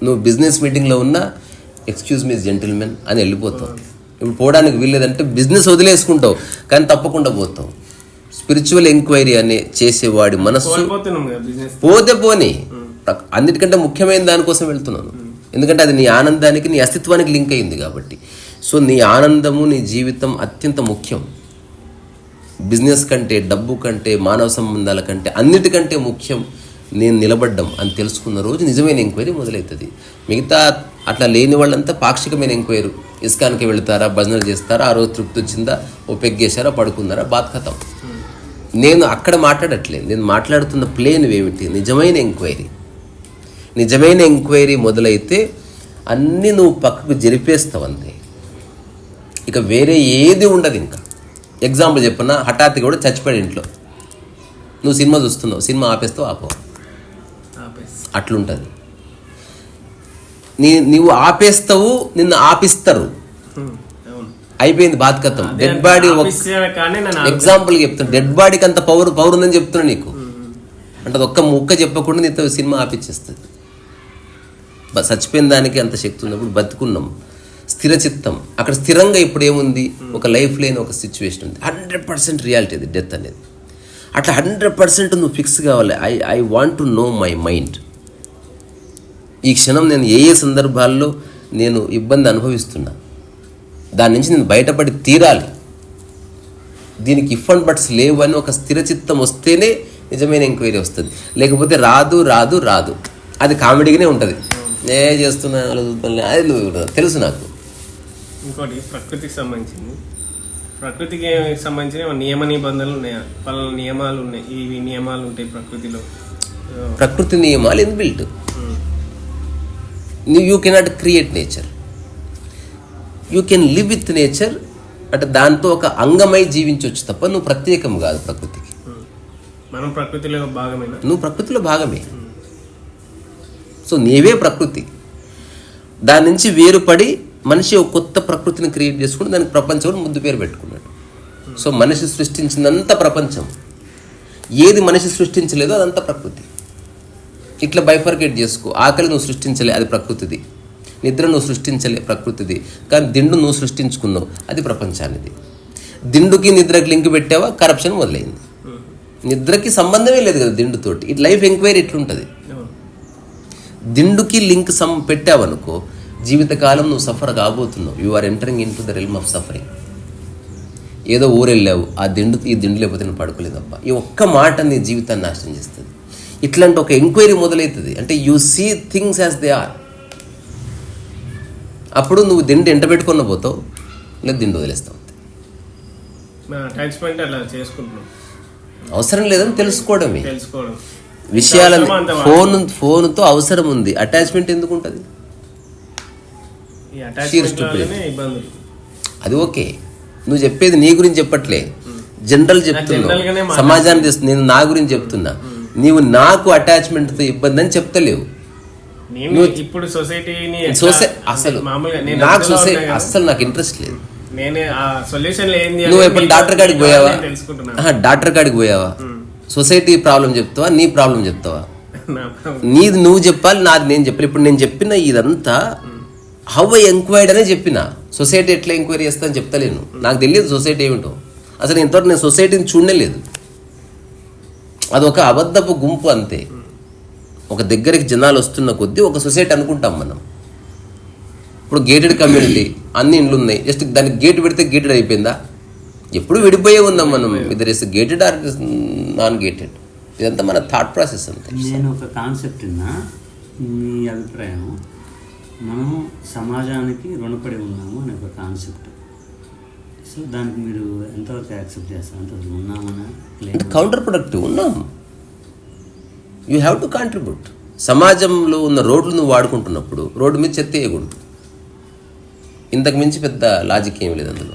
నువ్వు బిజినెస్ మీటింగ్లో ఉన్నా ఎక్స్క్యూజ్ మీ జెంటిల్మెన్ అని వెళ్ళిపోతావు. ఇప్పుడు పోవడానికి వీల్లేదంటే బిజినెస్ వదిలేసుకుంటావు, కానీ తప్పకుండా పోతావు. స్పిరిచువల్ ఎంక్వైరీ అనే చేసేవాడి మనస్సు పోతే పోని. అన్నిటికంటే ముఖ్యమైన దానికోసం వెళ్తున్నాను, ఎందుకంటే అది నీ ఆనందానికి, నీ అస్తిత్వానికి లింక్ అయింది కాబట్టి. సో నీ ఆనందము, నీ జీవితం అత్యంత ముఖ్యం. బిజినెస్ కంటే, డబ్బు కంటే, మానవ సంబంధాల కంటే, అన్నిటికంటే ముఖ్యం నేను నిలబడ్డం అని తెలుసుకున్న రోజు నిజమైన ఎంక్వైరీ మొదలవుతుంది. మిగతా అట్లా లేని వాళ్ళంతా పాక్షికమైన ఎంక్వైరీ. ఇస్కాన్కి వెళ్తారా, భజనలు చేస్తారా, ఆ రోజు తృప్తి వచ్చిందా, ఓ పెగ్గేశారా, పడుకున్నారా, బాత్ ఖతం. నేను అక్కడ మాట్లాడట్లేదు, నేను మాట్లాడుతున్న ప్లేన్ ఏమిటి, నిజమైన ఎంక్వైరీ. నిజమైన ఎంక్వైరీ మొదలైతే అన్నీ నువ్వు పక్కకు జరిపేస్తావు అంతే. ఇక వేరే ఏది ఉండదు. ఇంకా ఎగ్జాంపుల్ చెప్పన్నా, హఠాత్తుగా కూడా చచ్చిపోయాడు ఇంట్లో, నువ్వు సినిమా చూస్తున్నావు, సినిమా ఆపేస్తావు, ఆపవు, అట్లుంటుంది. నువ్వు ఆపేస్తావు, నిన్ను ఆపిస్తారు, అయిపోయింది బాత్ ఖతం. డెడ్ బాడీ, ఎగ్జాంపుల్ చెప్తున్నా, డెడ్ బాడీకి అంత పవర్ ఉందని చెప్తున్నా నీకు. అంటే అది ఒక్క ముక్క చెప్పకుండా నీతో సినిమా ఆపిచ్చేస్తుంది. చచ్చిపోయిన దానికి అంత శక్తి ఉన్నప్పుడు బతుకున్నాం. స్థిర చిత్తం, అక్కడ స్థిరంగా ఇప్పుడు ఏముంది, ఒక లైఫ్ లేని ఒక సిచ్యువేషన్ ఉంది. 100% రియాలిటీ అది డెత్ అనేది. అట్లా 100% నువ్వు ఫిక్స్ కావాలి. I want to know my mind. ఈ క్షణం నేను ఏ సందర్భాల్లో నేను ఇబ్బంది అనుభవిస్తున్నా, దాని నుంచి నేను బయటపడి తీరాలి. దీనికి ఇఫ్ అండ్ బట్స్ లేవు అని ఒక స్థిర చిత్తం వస్తేనే నిజమైన ఎంక్వైరీ వస్తుంది. లేకపోతే రాదు రాదు రాదు, అది కామెడీగానే ఉంటుంది. ఏ చేస్తున్నా అది తెలుసు నాకు. ఇంకోటి ప్రకృతికి సంబంధించింది. ప్రకృతికి సంబంధించిన నియమ నిబంధనలు ఉన్నాయా, పలానా నియమాలు ఉన్నాయి, ఈ నియమాలు ఉంటాయి ప్రకృతిలో. ప్రకృతి నియమాలు inbuilt. You cannot create nature, you can live with nature. అంటే దాంతో ఒక అంగమై జీవించవచ్చు తప్ప నువ్వు ప్రత్యేకం కాదు ప్రకృతికి. మనం ప్రకృతిలో భాగమేనా? నువ్వు ప్రకృతిలో భాగమే. సో నీవే ప్రకృతి. దాని నుంచి వేరుపడి మనిషి ఒక కొత్త ప్రకృతిని క్రియేట్ చేసుకుని దానికి ప్రపంచం ముద్దు పేరు పెట్టుకున్నాడు. సో మనిషి సృష్టించినంత ప్రపంచం, ఏది మనిషి సృష్టించలేదో అదంతా ప్రకృతి. ఇట్లా బైఫర్కేట్ చేసుకో. ఆకలి నువ్వు సృష్టించలే, అది ప్రకృతిది. నిద్ర నువ్వు సృష్టించలే, ప్రకృతిది. కానీ దిండు నువ్వు సృష్టించుకున్నావు, అది ప్రపంచానిది. దిండుకి నిద్రకి లింక్ పెట్టావా, కరప్షన్ మొదలైంది. నిద్రకి సంబంధమే లేదు కదా దిండుతోటి. ఇట్ లైఫ్ ఎంక్వైరీ ఎట్లుంటుంది. దిండుకి లింక్ పెట్టావనుకో, జీవితకాలం నువ్వు సఫర్ కాబోతున్నావు. You are entering into the realm of suffering. ఏదో ఊరెళ్ళావు, ఈ దిండు లేకపోతే నేను పడుకోలేదబ్బా, ఈ ఒక్క మాట నీ జీవితాన్ని నాశనం చేస్తుంది. ఇట్లాంటి ఒక ఎంక్వైరీ మొదలవుతుంది. అంటే you see things as they are. అప్పుడు నువ్వు దిండు ఎంట పెట్టుకున్న పోతావు, లేదా దిండు వదిలేస్తావు. అవసరం లేదని తెలుసుకోవడమే. విషయాలను ఫోన్తో అవసరం ఉంది, అటాచ్మెంట్ ఎందుకు ఉంటుంది? అది ఓకే, నువ్వు చెప్పేది నీ గురించి చెప్పట్లే, జనరల్ చెప్తున్నావు, సమాజాన్ని తెస్తుంది. నేను నా గురించి చెప్తున్నా. నీవు నాకు అటాచ్మెంట్తో ఇబ్బంది అని చెప్తలేవు. ఇప్పుడు సొసైటీని అస్సలు నాకు ఇంట్రెస్ట్ లేదు. నువ్వు ఎప్పుడు డాక్టర్ కాడికి పోయావా? సొసైటీ ప్రాబ్లం చెప్తావా, నీ ప్రాబ్లం చెప్తావా? నా నీది నువ్వు చెప్పాలి, నాది నేను చెప్పాలి. ఇప్పుడు నేను చెప్పిన ఇదంతా హౌ ఐ ఎంక్వైర్డ్ అనే చెప్పిన. సొసైటీ ఎట్లా ఎంక్వైరీ చేస్తా అని చెప్తలేను. నాకు తెలియదు సొసైటీ ఏమిటో. అసలు ఇంతవరకు నేను సొసైటీని చూడలేదు. అదొక అబద్ధపు గుంపు అంతే. ఒక దగ్గరికి జనాలు వస్తున్న కొద్దీ ఒక సొసైటీ అనుకుంటాం మనం. ఇప్పుడు గేటెడ్ కమ్యూనిటీ, అన్ని ఇండ్లు ఉన్నాయి, జస్ట్ దానికి గేట్ పెడితే గేటెడ్ అయిపోయిందా? ఎప్పుడు విడిపోయే ఉందాం మనం. ఇద్దరు is gated or non gated. ఇదంతా మన థాట్ ప్రాసెస్ అంతే. నేను ఒక కాన్సెప్ట్ విన్నా, మీ అభిప్రాయం, మనం సమాజానికి రుణపడి ఉన్నాము అనే ఒక కాన్సెప్ట్. సో దానికి మీరు ఎంతవరకు యాక్సెప్ట్ చేస్తారు? అంతవరకు ఉన్నామన్నా ఇట్ కౌంటర్ ప్రొడక్టివ్. ఉన్నాం, యూ హ్యావ్ టు కాంట్రిబ్యూట్. సమాజంలో ఉన్న రోడ్లు నువ్వు వాడుకుంటున్నప్పుడు రోడ్డు మీద చెత్త వేయకూడదు. ఇంతకు మించి పెద్ద లాజిక్ ఏం లేదు అందులో.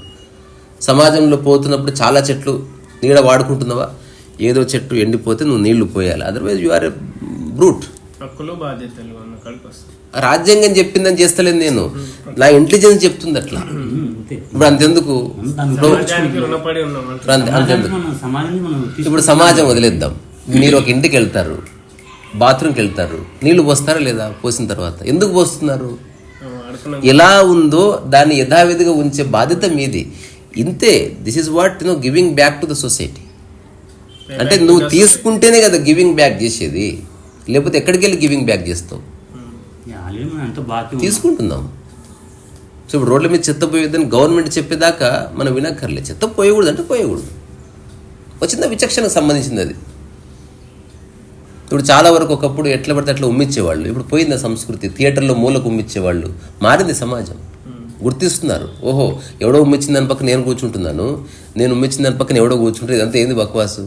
సమాజంలో పోతున్నప్పుడు చాలా చెట్లు నీడ వాడుకుంటున్నావా, ఏదో చెట్టు ఎండిపోతే నువ్వు నీళ్లు పోయాలి. Otherwise you are a brute. హక్కులు బాధ్యతలు అన్న కలిపి వస్తాయి. రాజ్యాంగం చెప్పిందని చేస్తలేదు నేను, నా ఇంటెలిజెన్స్ చెప్తుంది అట్లా. ఇప్పుడు అంతెందుకు, సమాజానికి రుణపడి ఉన్నాం అంతెందుకు. సమాజాన్ని మనం ఇప్పుడు సమాజం వదిలేద్దాం. మీరు ఒక ఇంటికి వెళ్తారు, బాత్రూమ్కి వెళ్తారు, నీళ్లు పోస్తారా లేదా? పోసిన తర్వాత ఎందుకు పోస్తున్నారు? ఎలా ఉందో దాన్ని యథావిధిగా ఉంచే బాధ్యత మీది. ఇంతే. This is what giving back to the society. అంటే నువ్వు తీసుకుంటేనే కదా గివింగ్ బ్యాక్ చేసేది, లేకపోతే ఎక్కడికి వెళ్ళి గివింగ్ బ్యాక్ చేస్తావు? తీసుకుంటున్నాం. సో ఇప్పుడు రోడ్ల మీద చెత్త పోయేదని గవర్నమెంట్ చెప్పేదాకా మనం వినక్కర్లేదు. చెత్త పోయకూడదు అంటే పోయకూడదు. వచ్చిందా విచక్షణకు సంబంధించింది అది. ఇప్పుడు చాలా వరకు ఒకప్పుడు ఎట్లా పడితే అట్లా ఉమ్మిచ్చేవాళ్ళు. ఇప్పుడు పోయింది సంస్కృతి. థియేటర్లో మూలకు ఉమ్మిచ్చేవాళ్ళు. మారింది సమాజం. గుర్తిస్తున్నారు, ఓహో ఎవడో ఉమ్మిచ్చిన దాని పక్కన నేను కూర్చుంటున్నాను, నేను ఉమ్మిచ్చిన దాని పక్కన ఎవడో కూర్చుంటే ఇదంతా ఏంది బక్వాసు.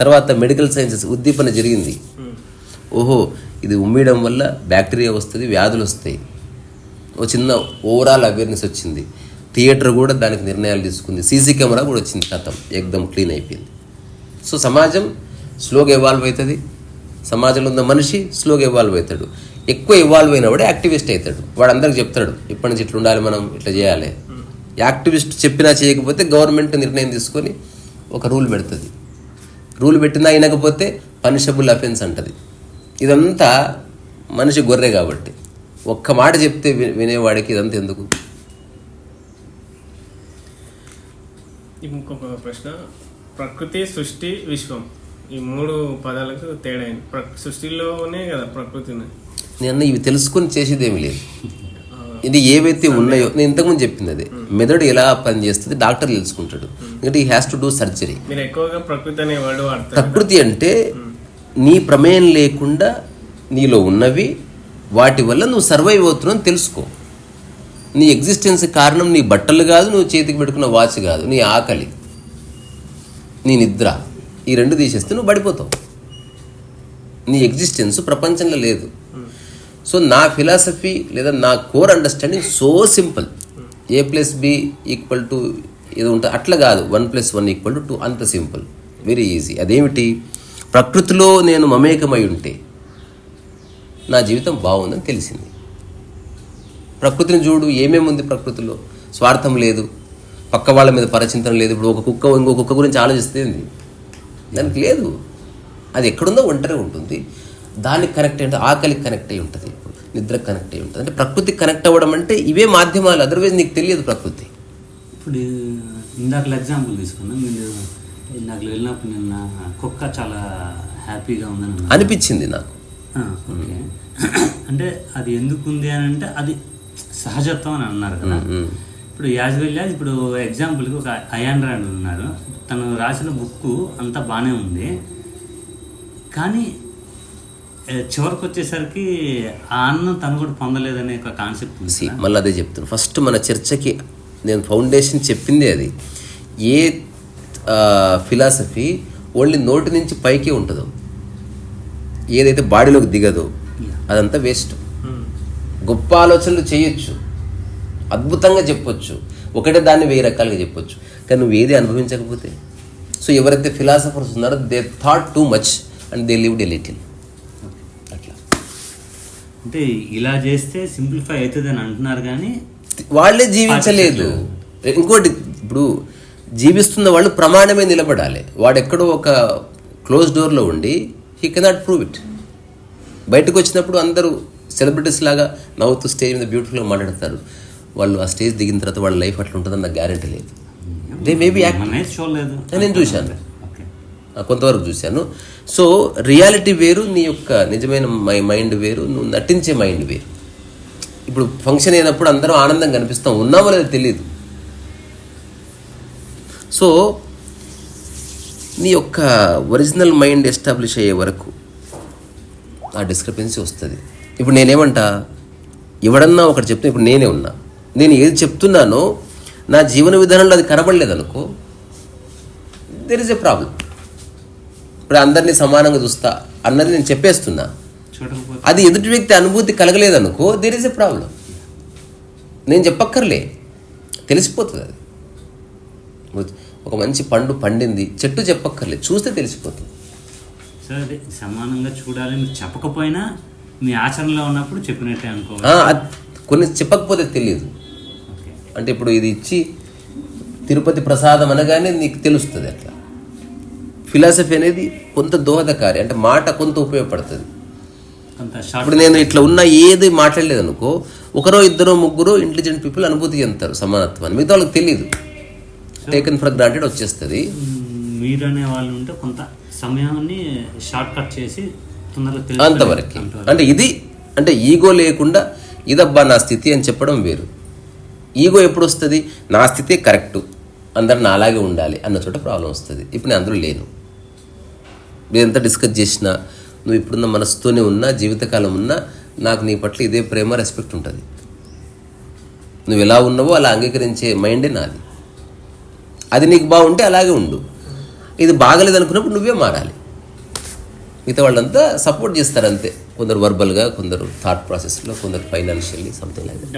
తర్వాత మెడికల్ సైన్సెస్ ఉద్దీపన జరిగింది. ఓహో ఇది ఉమ్మేయడం వల్ల బ్యాక్టీరియా వస్తుంది, వ్యాధులు వస్తాయి. ఓ చిన్న ఓవరాల్ అవేర్నెస్ వచ్చింది. థియేటర్ కూడా దానికి నిర్ణయాలు తీసుకుంది. సీసీ కెమెరా కూడా వచ్చింది. కథం ఎక్దమ్ క్లీన్ అయిపోయింది. సో సమాజం స్లోగా ఎవాల్వ్ అవుతుంది. సమాజంలో ఉన్న మనిషి స్లోగా ఎవాల్వ్ అవుతాడు. ఎక్కువ ఇవాల్వ్ అయినవాడే యాక్టివిస్ట్ అవుతాడు. వాడు అందరికి చెప్తాడు ఇప్పటి నుంచి ఇట్లా ఉండాలి, మనం ఇట్లా చేయాలి. యాక్టివిస్ట్ చెప్పినా చేయకపోతే గవర్నమెంట్ నిర్ణయం తీసుకొని ఒక రూల్ పెడుతుంది. రూల్ పెట్టినా అయినకపోతే పనిషబుల్ అఫెన్స్ అంటది. ఇదంతా మనిషి గొర్రె కాబట్టి ఒక్క మాట చెప్తే వినేవాడికి ఇదంతా ఎందుకు? ఇంకొక ప్రశ్న, ప్రకృతి, సృష్టి, విశ్వం, ఈ మూడు పదాలకు తేడా ఏంటి? సృష్టిలోనే కదా ప్రకృతి. నేను ఇవి తెలుసుకొని చేసేదేమి లేదు. ఇది ఏవైతే ఉన్నాయో నేను ఇంతకుముందు చెప్పింది అదే. మెదడు ఎలా పనిచేస్తుంది డాక్టర్ తెలుసుకుంటాడు. ఎందుకంటే ఈ హ్యాస్ టు డూ సర్జరీ. మీరు ఎక్కువగా ప్రకృతి అనే వర్డ్ వాడతారు. ప్రకృతి అంటే నీ ప్రమేయం లేకుండా నీలో ఉన్నవి, వాటి వల్ల నువ్వు సర్వైవ్ అవుతున్నావు అని తెలుసుకో. నీ ఎగ్జిస్టెన్స్ కారణం నీ బట్టలు కాదు, నువ్వు చేతికి పెట్టుకున్న వాచ్ కాదు, నీ ఆకలి, నీ నిద్ర. ఈ రెండు తీసేస్తే నువ్వు పడిపోతావు. నీ ఎగ్జిస్టెన్స్ ప్రపంచంలో లేదు. సో నా ఫిలాసఫీ లేదా నా core understanding so simple. A+B = ఏదో ఉంటుంది అట్లా కాదు. 1+1 = 2 అంత సింపుల్, వెరీ ఈజీ. అదేమిటి? ప్రకృతిలో నేను మమేకమై ఉంటే నా జీవితం బాగుందని తెలిసింది. ప్రకృతిని చూడు, ఏమేమి ఉంది ప్రకృతిలో. స్వార్థం లేదు, పక్క వాళ్ళ మీద పరచింతన లేదు. ఇప్పుడు ఒక కుక్క ఇంకో కుక్క గురించి ఆలోచిస్తే దానికి లేదు. అది ఎక్కడుందో ఒంటరి ఉంటుంది. దానికి కనెక్ట్ అయ్యి ఉంటుంది, ఆకలికి కనెక్ట్ అయ్యి ఉంటుంది, నిద్రకు కనెక్ట్ అయ్యి ఉంటుంది. అంటే ప్రకృతికి కనెక్ట్ అవ్వడం అంటే ఇవే మాధ్యమాలు. అదర్వైజ్ నీకు తెలియదు ప్రకృతి. ఇప్పుడు ఇందాకలు ఎగ్జాంపుల్ తీసుకున్నాం. మీరు ఇందాక వెళ్ళినప్పుడు నిన్న కుక్క చాలా హ్యాపీగా ఉందని అనిపించింది నాకు. ఓకే, అంటే అది ఎందుకు ఉంది అని అంటే అది సహజత్వం అని అన్నారు కదా. ఇప్పుడు యాజ్ వెల్ యాజ్ ఇప్పుడు ఎగ్జాంపుల్కి ఒక అయాన్ రాండ్ ఉన్నారు. తను రాసిన బుక్ అంతా బాగానే ఉంది, కానీ చివరికి వచ్చేసరికి ఆ అన్నం తను కూడా పొందలేదనే ఒక కాన్సెప్ట్ ఉంది. మళ్ళీ అదే చెప్తాను. ఫస్ట్ మన చర్చకి నేను ఫౌండేషన్ చెప్పింది అది. ఏ ఫిలాసఫీ ఓన్లీ నోటి నుంచి పైకే ఉంటుందో, ఏదైతే బాడీలోకి దిగదో అదంతా వేస్ట్. గొప్ప ఆలోచనలు చేయొచ్చు, అద్భుతంగా చెప్పొచ్చు, ఒకటే దాన్ని 1000 రకాలుగా చెప్పొచ్చు, కానీ నువ్వు ఏది అనుభవించకపోతే. సో ఎవరైతే ఫిలాసఫర్స్ ఉన్నారో they thought too much and they lived a little. అట్లా అంటే ఇలా చేస్తే సింప్లిఫై అవుతుంది అని అంటున్నారు, కానీ వాళ్ళే జీవించలేదు. ఇంకోటి, ఇప్పుడు జీవిస్తున్న వాళ్ళు ప్రమాణమే నిలబడాలి. వాడెక్కడో ఒక క్లోజ్ డోర్లో ఉండి హీ కెనాట్ ప్రూవ్ ఇట్. బయటకు వచ్చినప్పుడు అందరూ సెలబ్రిటీస్ లాగా నవ్వుతూ స్టేజ్ మీద బ్యూటిఫుల్గా మాట్లాడతారు. వాళ్ళు ఆ స్టేజ్ దిగిన తర్వాత వాళ్ళ లైఫ్ అట్లా ఉంటుందని నాకు గ్యారంటీ లేదు. దే మేబీ యాక్ట్, చూడలేదు, నేను చూశాను, కొంతవరకు చూశాను. సో రియాలిటీ వేరు, నీ యొక్క నిజమైన మైండ్ వేరు, నువ్వు నటించే మైండ్ వేరు. ఇప్పుడు ఫంక్షన్ అయినప్పుడు అందరం ఆనందంగా కనిపిస్తాం, ఉన్నామో లేదో తెలియదు. సో నీ యొక్క ఒరిజినల్ మైండ్ ఎస్టాబ్లిష్ అయ్యే వరకు ఆ డిస్క్రిపెన్సీ వస్తుంది. ఇప్పుడు నేనేమంటా, ఎవడన్నా ఒకటి చెప్తే, ఇప్పుడు నేనే ఉన్నా, నేను ఏది చెప్తున్నానో నా జీవన విధానంలో అది కనబడలేదు అనుకో, దెర్ ఇస్ ఎ ప్రాబ్లం. ఇప్పుడు అందరినీ సమానంగా చూస్తా అన్నది నేను చెప్పేస్తున్నా, అది ఎదుటి వ్యక్తి అనుభూతి కలగలేదనుకో, దెర్ ఇస్ ఎ ప్రాబ్లం. నేను చెప్పక్కర్లే, తెలిసిపోతుంది. అది ఒక మంచి పండు పండింది, చెట్టు చెప్పక్కర్లేదు, చూస్తే తెలిసిపోతుంది. సార్ అదే సమానంగా చూడాలి మీరు చెప్పకపోయినా మీ ఆచరణలో ఉన్నప్పుడు చెప్పినట్టే అనుకో. కొన్ని చెప్పకపోతే తెలియదు. అంటే ఇప్పుడు ఇది ఇచ్చి తిరుపతి ప్రసాదం అనగానే నీకు తెలుస్తుంది. అట్లా ఫిలాసఫీ అనేది కొంత దోహదకారి, అంటే మాట కొంత ఉపయోగపడుతుంది. ఇప్పుడు నేను ఇట్లా ఉన్నా ఏది మాట్లాడలేదు అనుకో, ఒకరో ఇద్దరో ముగ్గురు ఇంటెలిజెంట్ పీపుల్ అనుభూతి చెందుతారు సమానత్వాన్ని, మిగతా వాళ్ళకి తెలియదు, టేకన్ ఫర్ గ్రాంటెడ్ వచ్చేస్తుంది. మీరు అనే వాళ్ళు ఉంటే కొంత సమయాన్ని షార్ట్ కట్ చేసి తొందరగా అంతవరకు. అంటే ఇది అంటే ఈగో లేకుండా ఇదబ్బా నా స్థితి అని చెప్పడం వేరు. ఈగో ఎప్పుడు వస్తుంది, నా స్థితే కరెక్టు, అందరు నా అలాగే ఉండాలి అన్న చోట ప్రాబ్లం వస్తుంది. ఇప్పుడు నేను అందరూ లేను, మీరు ఎంత డిస్కస్ చేసినా, నువ్వు ఇప్పుడున్న మనసుతోనే ఉన్నా, జీవితకాలం ఉన్నా, నాకు నీ పట్ల ఇదే ప్రేమ రెస్పెక్ట్ ఉంటుంది. నువ్వు ఎలా ఉన్నావో అలా అంగీకరించే మైండే నాది. అది నీకు బాగుంటే అలాగే ఉండు, ఇది బాగలేదు అనుకున్నప్పుడు నువ్వే మారాలి. మిగతా వాళ్ళంతా సపోర్ట్ చేస్తారు అంతే, కొందరు వర్బల్గా, కొందరు థాట్ ప్రాసెస్లో, కొందరు ఫైనాన్షియల్లీ, సంథింగ్ లైక్ దట్.